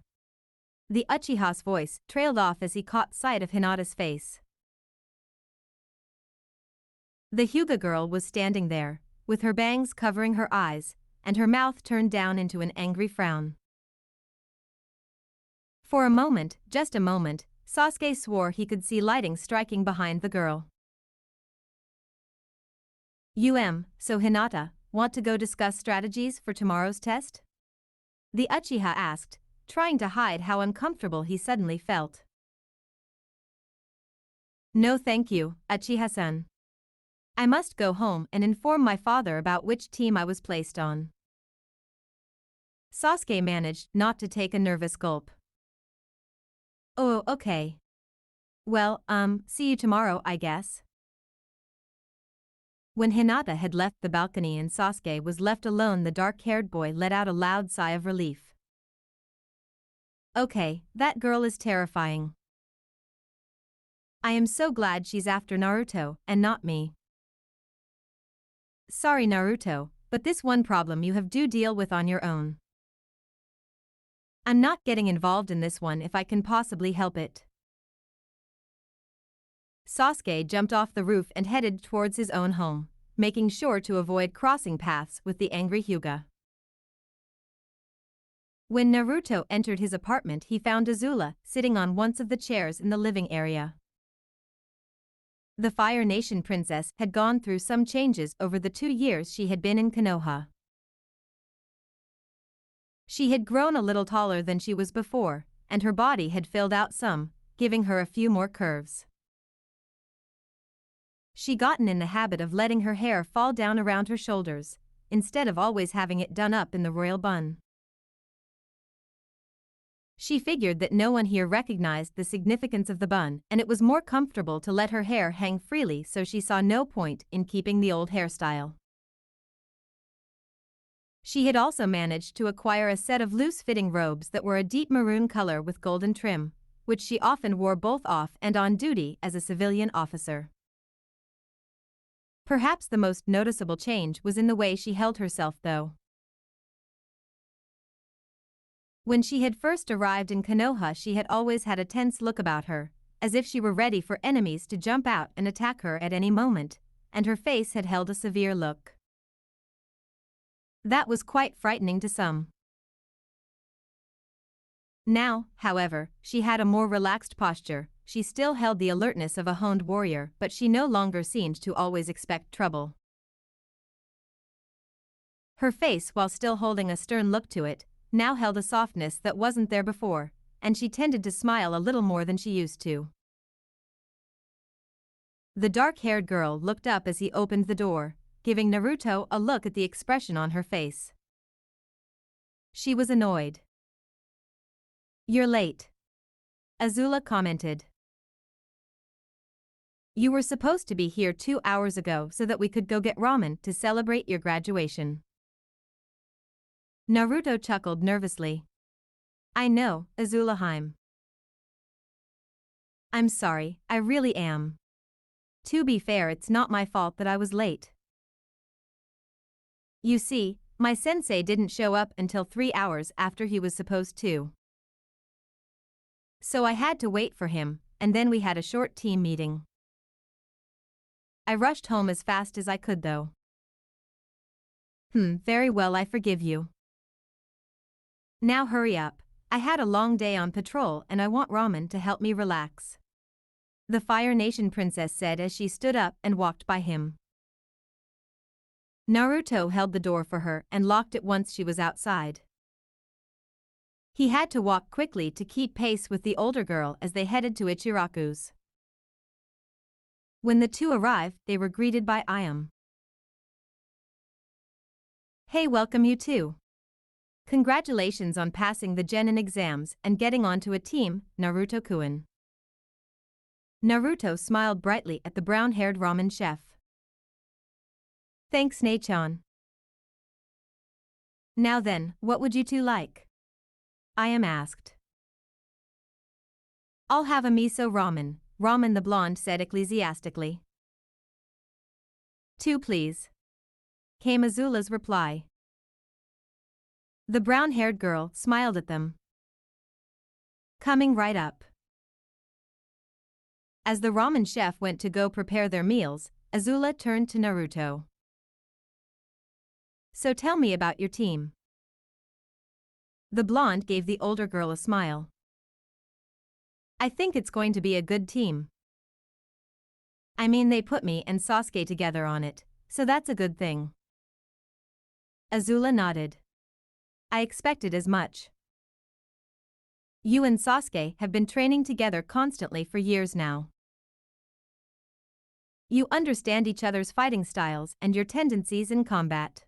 The Uchiha's voice trailed off as he caught sight of Hinata's face. The Hyuga girl was standing there, with her bangs covering her eyes, and her mouth turned down into an angry frown. For a moment, just a moment, Sasuke swore he could see lighting striking behind the girl. So Hinata, want to go discuss strategies for tomorrow's test? The Uchiha asked, trying to hide how uncomfortable he suddenly felt. No thank you, Uchiha-san. I must go home and inform my father about which team I was placed on. Sasuke managed not to take a nervous gulp. Oh, okay. Well, see you tomorrow, I guess. When Hinata had left the balcony and Sasuke was left alone, the dark-haired boy let out a loud sigh of relief. Okay, that girl is terrifying. I am so glad she's after Naruto and not me. Sorry Naruto, but this one problem you have to deal with on your own. I'm not getting involved in this one if I can possibly help it. Sasuke jumped off the roof and headed towards his own home, making sure to avoid crossing paths with the angry Hyuga. When Naruto entered his apartment, he found Azula sitting on one of the chairs in the living area. The Fire Nation princess had gone through some changes over the 2 years she had been in Konoha. She had grown a little taller than she was before, and her body had filled out some, giving her a few more curves. She'd gotten in the habit of letting her hair fall down around her shoulders, instead of always having it done up in the royal bun. She figured that no one here recognized the significance of the bun, and it was more comfortable to let her hair hang freely, so she saw no point in keeping the old hairstyle. She had also managed to acquire a set of loose-fitting robes that were a deep maroon color with golden trim, which she often wore both off and on duty as a civilian officer. Perhaps the most noticeable change was in the way she held herself, though. When she had first arrived in Konoha, she had always had a tense look about her, as if she were ready for enemies to jump out and attack her at any moment, and her face had held a severe look. That was quite frightening to some. Now, however, she had a more relaxed posture. She still held the alertness of a honed warrior, but she no longer seemed to always expect trouble. Her face, while still holding a stern look to it, now held a softness that wasn't there before, and she tended to smile a little more than she used to. The dark-haired girl looked up as he opened the door, giving Naruto a look at the expression on her face. She was annoyed. You're late, Azula commented. You were supposed to be here 2 hours ago so that we could go get ramen to celebrate your graduation. Naruto chuckled nervously. I know, Azula. I'm sorry, I really am. To be fair, it's not my fault that I was late. You see, my sensei didn't show up until 3 hours after he was supposed to. So I had to wait for him, and then we had a short team meeting. I rushed home as fast as I could though. Very well, I forgive you. Now hurry up, I had a long day on patrol and I want ramen to help me relax. The Fire Nation princess said as she stood up and walked by him. Naruto held the door for her and locked it once she was outside. He had to walk quickly to keep pace with the older girl as they headed to Ichiraku's. When the two arrived, they were greeted by Ayam. Hey, welcome you too. Congratulations on passing the Genin exams and getting onto a team, Naruto-kun. Naruto smiled brightly at the brown-haired ramen chef. Thanks, Nei-chan. Now then, what would you two like? Ayam asked. I'll have a miso ramen, the blonde said ecclesiastically. 2 please. Came Azula's reply. The brown-haired girl smiled at them. Coming right up. As the ramen chef went to go prepare their meals, Azula turned to Naruto. So tell me about your team. The blonde gave the older girl a smile. I think it's going to be a good team. I mean, they put me and Sasuke together on it, so that's a good thing. Azula nodded. I expected as much. You and Sasuke have been training together constantly for years now. You understand each other's fighting styles and your tendencies in combat.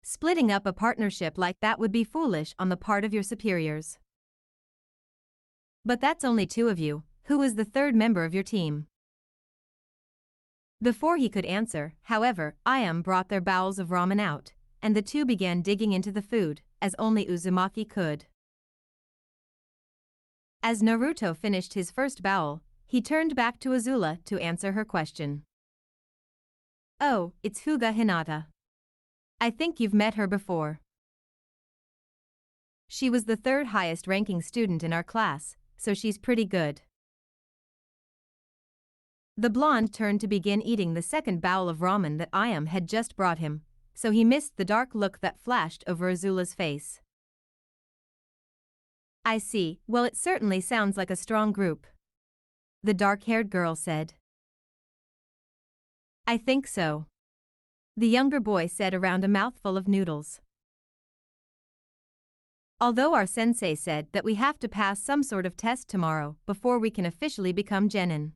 Splitting up a partnership like that would be foolish on the part of your superiors. But that's only 2 of you. Who is the 3rd member of your team? Before he could answer, however, Ayam brought their bowls of ramen out, and the two began digging into the food, as only Uzumaki could. As Naruto finished his first bowl, he turned back to Azula to answer her question. Oh, it's Fuga Hinata. I think you've met her before. She was the 3rd highest ranking student in our class, so she's pretty good. The blonde turned to begin eating the 2nd bowl of ramen that Ayam had just brought him, so he missed the dark look that flashed over Azula's face. I see, well, it certainly sounds like a strong group. The dark-haired girl said. I think so. The younger boy said around a mouthful of noodles. Although our sensei said that we have to pass some sort of test tomorrow before we can officially become genin.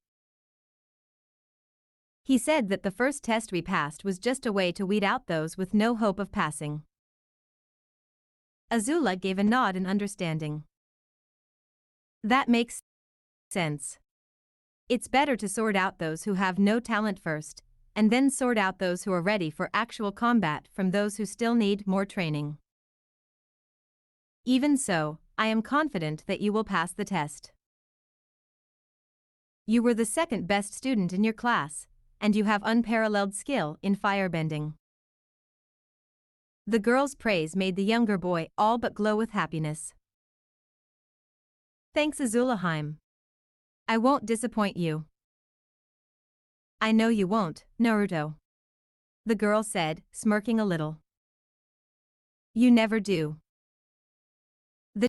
He said that the first test we passed was just a way to weed out those with no hope of passing. Azula gave a nod in understanding. That makes sense. It's better to sort out those who have no talent first, and then sort out those who are ready for actual combat from those who still need more training. Even so, I am confident that you will pass the test. You were the 2nd best student in your class, and you have unparalleled skill in firebending. The girl's praise made the younger boy all but glow with happiness. Thanks, Azulaheim. I won't disappoint you. I know you won't, Naruto. The girl said, smirking a little. You never do. The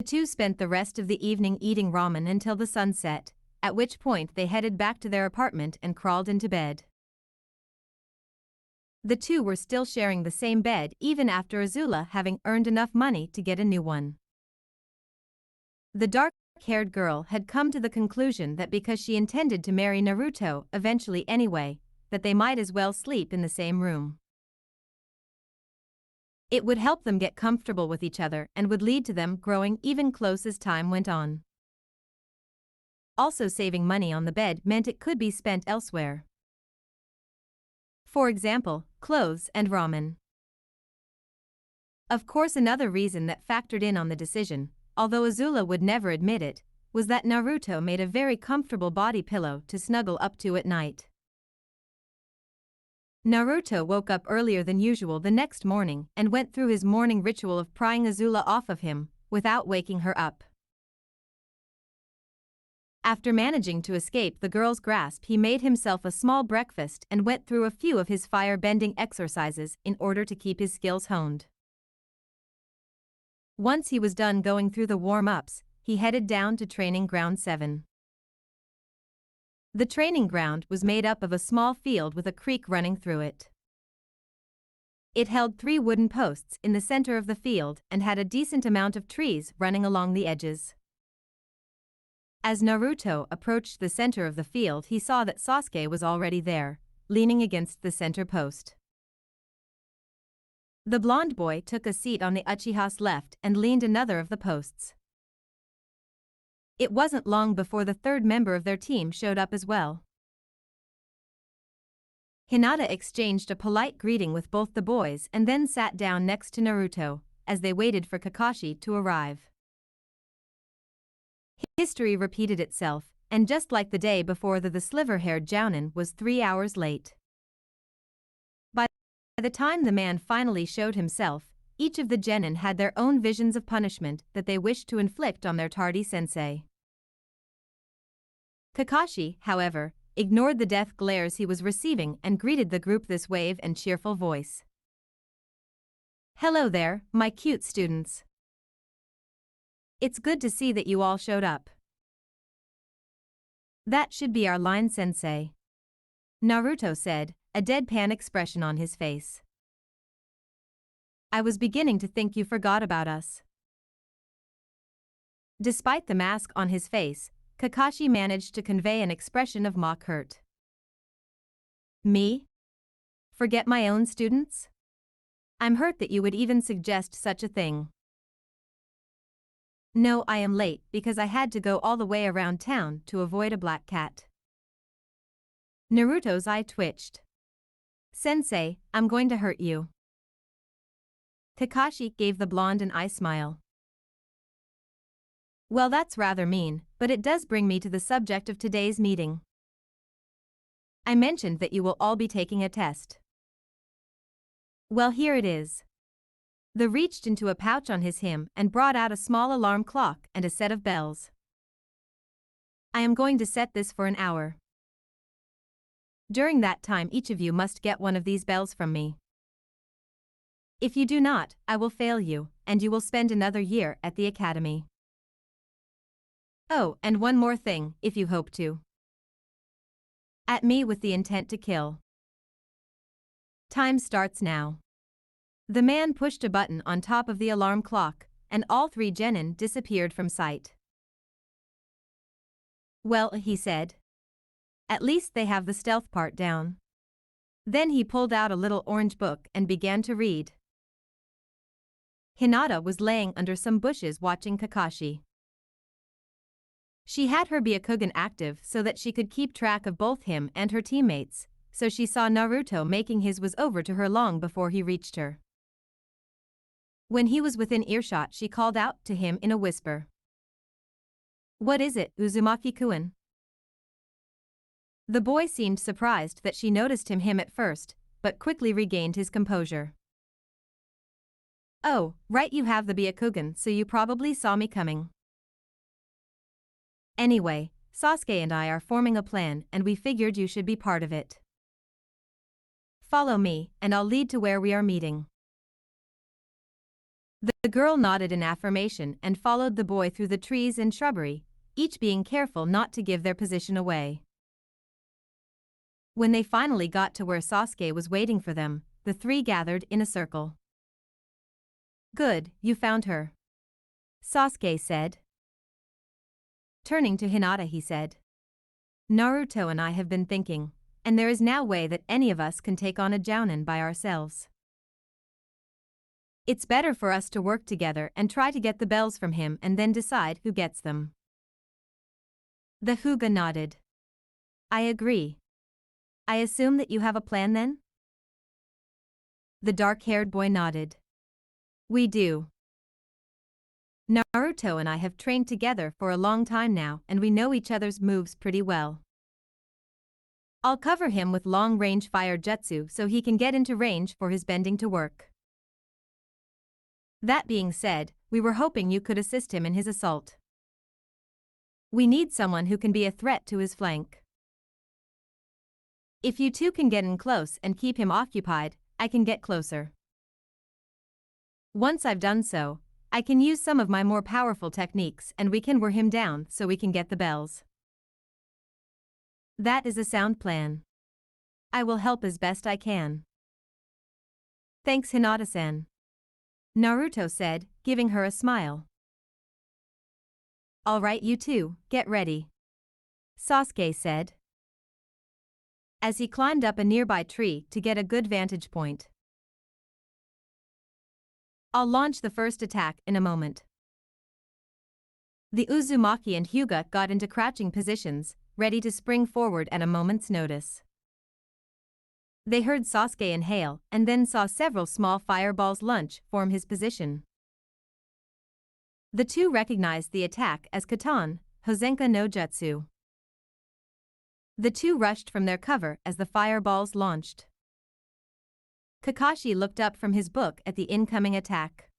two spent the rest of the evening eating ramen until the sun set, at which point they headed back to their apartment and crawled into bed. The two were still sharing the same bed even after Azula having earned enough money to get a new one. The dark-haired girl had come to the conclusion that because she intended to marry Naruto eventually anyway, that they might as well sleep in the same room. It would help them get comfortable with each other and would lead to them growing even close as time went on. Also, saving money on the bed meant it could be spent elsewhere. For example, clothes and ramen. Of course, another reason that factored in on the decision, although Azula would never admit it, was that Naruto made a very comfortable body pillow to snuggle up to at night. Naruto woke up earlier than usual the next morning and went through his morning ritual of prying Azula off of him, without waking her up. After managing to escape the girl's grasp, he made himself a small breakfast and went through a few of his fire-bending exercises in order to keep his skills honed. Once he was done going through the warm-ups, he headed down to Training Ground 7. The training ground was made up of a small field with a creek running through it. It held 3 wooden posts in the center of the field and had a decent amount of trees running along the edges. As Naruto approached the center of the field, he saw that Sasuke was already there, leaning against the center post. The blonde boy took a seat on the Uchiha's left and leaned another of the posts. It wasn't long before the third member of their team showed up as well. Hinata exchanged a polite greeting with both the boys and then sat down next to Naruto, as they waited for Kakashi to arrive. History repeated itself, and just like the day before, the sliver-haired Jounin was 3 hours late. By the time the man finally showed himself, each of the genin had their own visions of punishment that they wished to inflict on their tardy sensei. Kakashi, however, ignored the death glares he was receiving and greeted the group this wave and cheerful voice. "Hello there, my cute students. It's good to see that you all showed up. That should be our line, sensei," Naruto said, a deadpan expression on his face. "I was beginning to think you forgot about us." Despite the mask on his face, Kakashi managed to convey an expression of mock hurt. "Me? Forget my own students? I'm hurt that you would even suggest such a thing. No, I am late because I had to go all the way around town to avoid a black cat." Naruto's eye twitched. "Sensei, I'm going to hurt you." Kakashi gave the blonde an eye smile. "Well, that's rather mean, but it does bring me to the subject of today's meeting. I mentioned that you will all be taking a test. Well, here it is." The reached into a pouch on his him and brought out a small alarm clock and a set of bells. "I am going to set this for an hour. During that time, each of you must get one of these bells from me. If you do not, I will fail you, and you will spend another year at the academy. Oh, and one more thing, if you hope to. At me with the intent to kill. Time starts now." The man pushed a button on top of the alarm clock, and all 3 genin disappeared from sight. "Well," he said. "At least they have the stealth part down." Then he pulled out a little orange book and began to read. Hinata was laying under some bushes watching Kakashi. She had her Byakugan active so that she could keep track of both him and her teammates, so she saw Naruto making his was over to her long before he reached her. When he was within earshot, she called out to him in a whisper. "What is it, Uzumaki-kun?" The boy seemed surprised that she noticed him at first, but quickly regained his composure. "Oh, right, you have the Byakugan, so you probably saw me coming. Anyway, Sasuke and I are forming a plan and we figured you should be part of it. Follow me, and I'll lead to where we are meeting." The girl nodded in affirmation and followed the boy through the trees and shrubbery, each being careful not to give their position away. When they finally got to where Sasuke was waiting for them, the 3 gathered in a circle. "Good, you found her," Sasuke said. Turning to Hinata, he said, "Naruto and I have been thinking, and there is no way that any of us can take on a Jounin by ourselves. It's better for us to work together and try to get the bells from him and then decide who gets them." The Hyuga nodded. "I agree. I assume that you have a plan then?" The dark-haired boy nodded. "We do. Naruto and I have trained together for a long time now and we know each other's moves pretty well. I'll cover him with long-range fire jutsu so he can get into range for his bending to work. That being said, we were hoping you could assist him in his assault. We need someone who can be a threat to his flank. If you two can get in close and keep him occupied, I can get closer. Once I've done so, I can use some of my more powerful techniques and we can wear him down so we can get the bells. That is a sound plan. I will help as best I can. Thanks, Hinata-san. Naruto said, giving her a smile. Alright, you two, get ready. Sasuke said, as he climbed up a nearby tree to get a good vantage point. I'll launch the first attack in a moment. The Uzumaki and Hyuga got into crouching positions, ready to spring forward at a moment's notice. They heard Sasuke inhale and then saw several small fireballs launch from his position. The two recognized the attack as Katan, Hozenka no Jutsu. The two rushed from their cover as the fireballs launched. Kakashi looked up from his book at the incoming attack.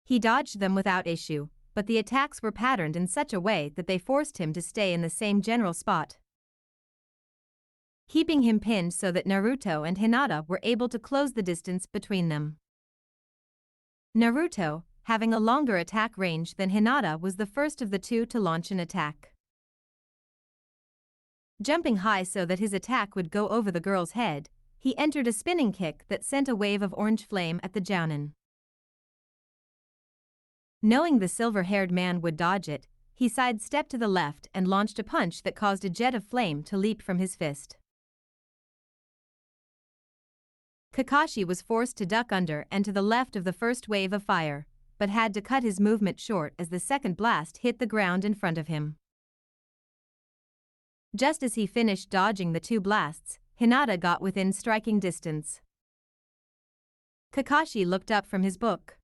He dodged them without issue, but the attacks were patterned in such a way that they forced him to stay in the same general spot, keeping him pinned so that Naruto and Hinata were able to close the distance between them. Naruto, having a longer attack range than Hinata, was the first of the two to launch an attack. Jumping high so that his attack would go over the girl's head, he entered a spinning kick that sent a wave of orange flame at the Jounin. Knowing the silver-haired man would dodge it, he sidestepped to the left and launched a punch that caused a jet of flame to leap from his fist. Kakashi was forced to duck under and to the left of the first wave of fire, but had to cut his movement short as the second blast hit the ground in front of him. Just as he finished dodging the two blasts, Hinata got within striking distance. Kakashi looked up from his book.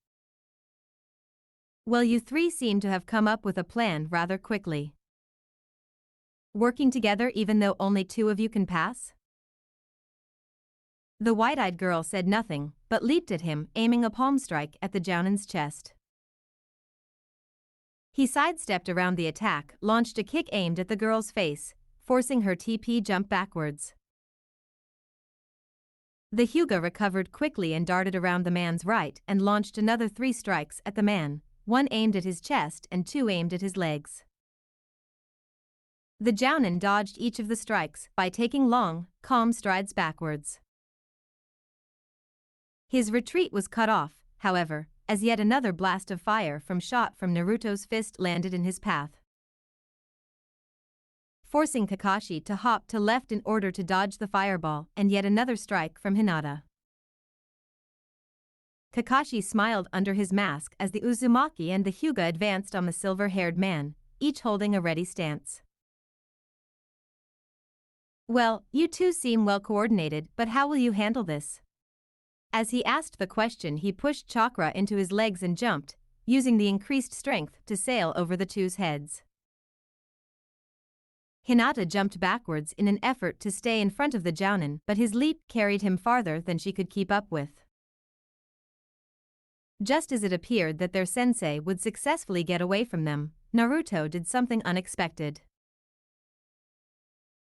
Well, you three seem to have come up with a plan rather quickly. Working together even though only two of you can pass? The wide-eyed girl said nothing, but leaped at him, aiming a palm strike at the Jounin's chest. He sidestepped around the attack, launched a kick aimed at the girl's face, forcing her TP jump backwards. The Hyuga recovered quickly and darted around the man's right and launched another 3 strikes at the man, 1 aimed at his chest and 2 aimed at his legs. The Jounin dodged each of the strikes by taking long, calm strides backwards. His retreat was cut off, however, as yet another blast of fire from Naruto's fist landed in his path, forcing Kakashi to hop to left in order to dodge the fireball and yet another strike from Hinata. Kakashi smiled under his mask as the Uzumaki and the Hyuga advanced on the silver-haired man, each holding a ready stance. Well, you two seem well coordinated, but how will you handle this? As he asked the question, he pushed chakra into his legs and jumped, using the increased strength to sail over the two's heads. Hinata jumped backwards in an effort to stay in front of the Jounin, but his leap carried him farther than she could keep up with. Just as it appeared that their sensei would successfully get away from them, Naruto did something unexpected.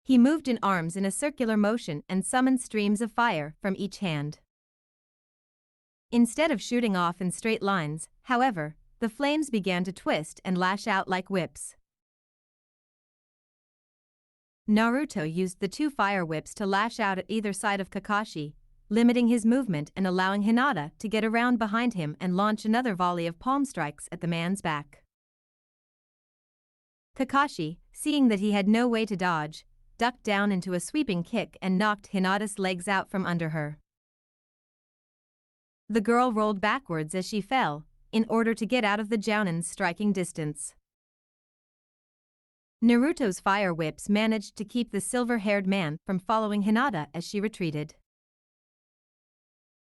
He moved in arms in a circular motion and summoned streams of fire from each hand. Instead of shooting off in straight lines, however, the flames began to twist and lash out like whips. Naruto used the 2 fire whips to lash out at either side of Kakashi, limiting his movement and allowing Hinata to get around behind him and launch another volley of palm strikes at the man's back. Kakashi, seeing that he had no way to dodge, ducked down into a sweeping kick and knocked Hinata's legs out from under her. The girl rolled backwards as she fell, in order to get out of the Jounin's striking distance. Naruto's fire whips managed to keep the silver-haired man from following Hinata as she retreated.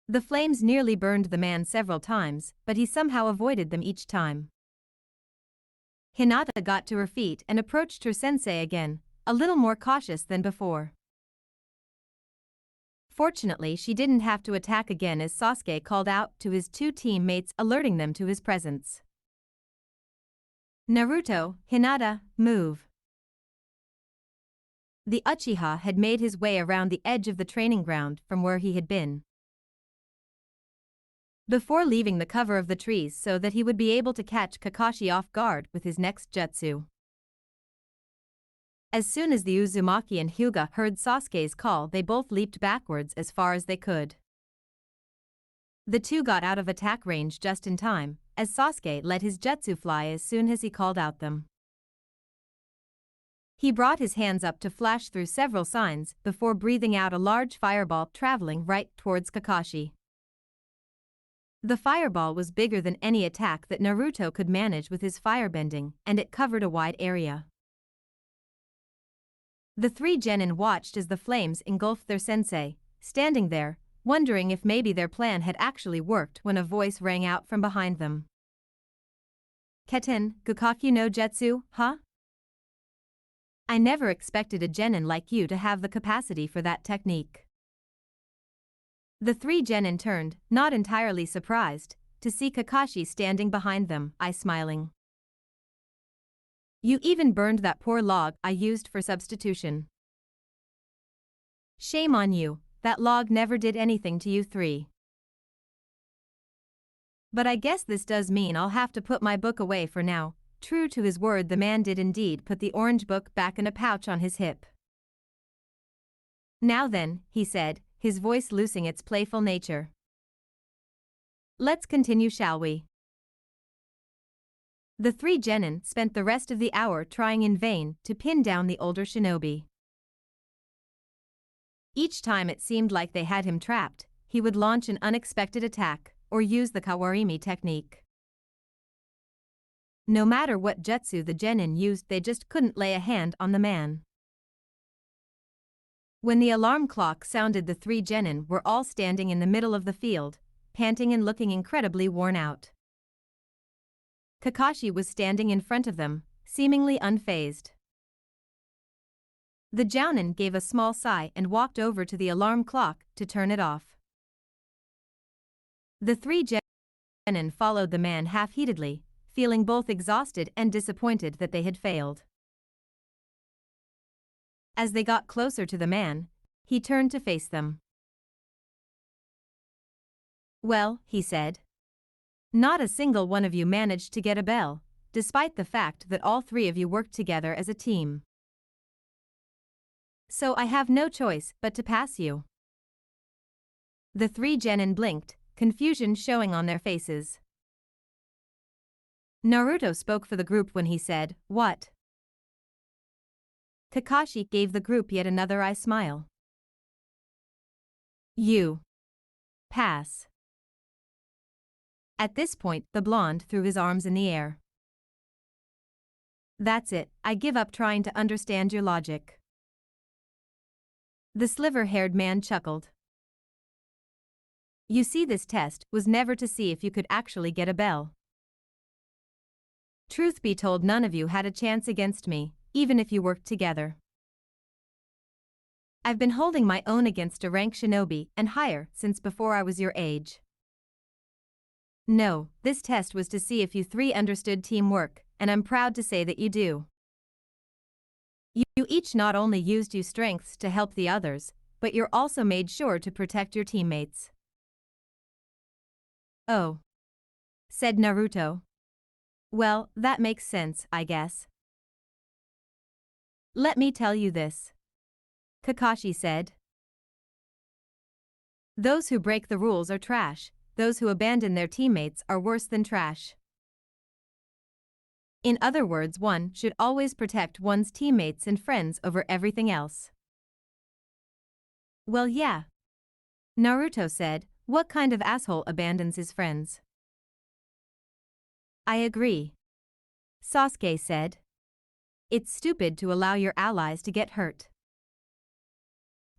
The flames nearly burned the man several times, but he somehow avoided them each time. Hinata got to her feet and approached her sensei again, a little more cautious than before. Fortunately, she didn't have to attack again as Sasuke called out to his two teammates, alerting them to his presence. Naruto, Hinata, move. The Uchiha had made his way around the edge of the training ground from where he had been, before leaving the cover of the trees so that he would be able to catch Kakashi off guard with his next jutsu. As soon as the Uzumaki and Hyuga heard Sasuke's call, they both leaped backwards as far as they could. The two got out of attack range just in time, as Sasuke let his jutsu fly as soon as he called out them. He brought his hands up to flash through several signs before breathing out a large fireball traveling right towards Kakashi. The fireball was bigger than any attack that Naruto could manage with his firebending, and it covered a wide area. The three genin watched as the flames engulfed their sensei, standing there, wondering if maybe their plan had actually worked when a voice rang out from behind them. Ketten, Gukkaku no Jutsu, huh? I never expected a genin like you to have the capacity for that technique. The three genin turned, not entirely surprised, to see Kakashi standing behind them, eye smiling. You even burned that poor log I used for substitution. Shame on you, that log never did anything to you three. But I guess this does mean I'll have to put my book away for now. True to his word, the man did indeed put the orange book back in a pouch on his hip. Now then, he said, his voice losing its playful nature. Let's continue, shall we? The three genin spent the rest of the hour trying in vain to pin down the older shinobi. Each time it seemed like they had him trapped, he would launch an unexpected attack or use the kawarimi technique. No matter what jutsu the genin used, they just couldn't lay a hand on the man. When the alarm clock sounded, the three genin were all standing in the middle of the field, panting and looking incredibly worn out. Kakashi was standing in front of them, seemingly unfazed. The jounin gave a small sigh and walked over to the alarm clock to turn it off. The three genin followed the man half-heatedly, feeling both exhausted and disappointed that they had failed. As they got closer to the man, he turned to face them. Well, he said. Not a single one of you managed to get a bell, despite the fact that all three of you worked together as a team. So I have no choice but to pass you. The three genin blinked, confusion showing on their faces. Naruto spoke for the group when he said, "What?" Kakashi gave the group yet another eye smile. You. Pass. At this point, the blonde threw his arms in the air. That's it, I give up trying to understand your logic. The sliver-haired man chuckled. You see, this test was never to see if you could actually get a bell. Truth be told, none of you had a chance against me, even if you worked together. I've been holding my own against a rank shinobi and higher since before I was your age. No, this test was to see if you three understood teamwork, and I'm proud to say that you do. You each not only used your strengths to help the others, but you're also made sure to protect your teammates. Oh, said Naruto. Well, that makes sense, I guess. Let me tell you this, Kakashi said. Those who break the rules are trash. Those who abandon their teammates are worse than trash. In other words, one should always protect one's teammates and friends over everything else. Well, yeah, Naruto said. What kind of asshole abandons his friends? I agree, Sasuke said. It's stupid to allow your allies to get hurt,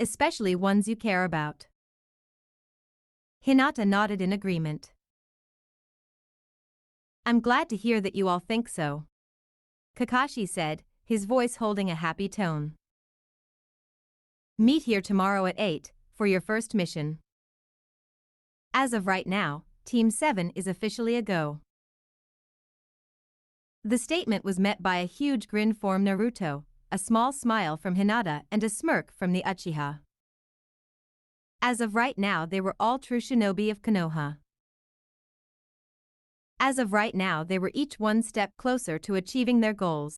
especially ones you care about. Hinata nodded in agreement. I'm glad to hear that you all think so, Kakashi said, his voice holding a happy tone. Meet here tomorrow at 8 for your first mission. As of right now, Team 7 is officially a go. The statement was met by a huge grin from Naruto, a small smile from Hinata and a smirk from the Uchiha. As of right now they were all true shinobi of Konoha. As of right now they were each one step closer to achieving their goals.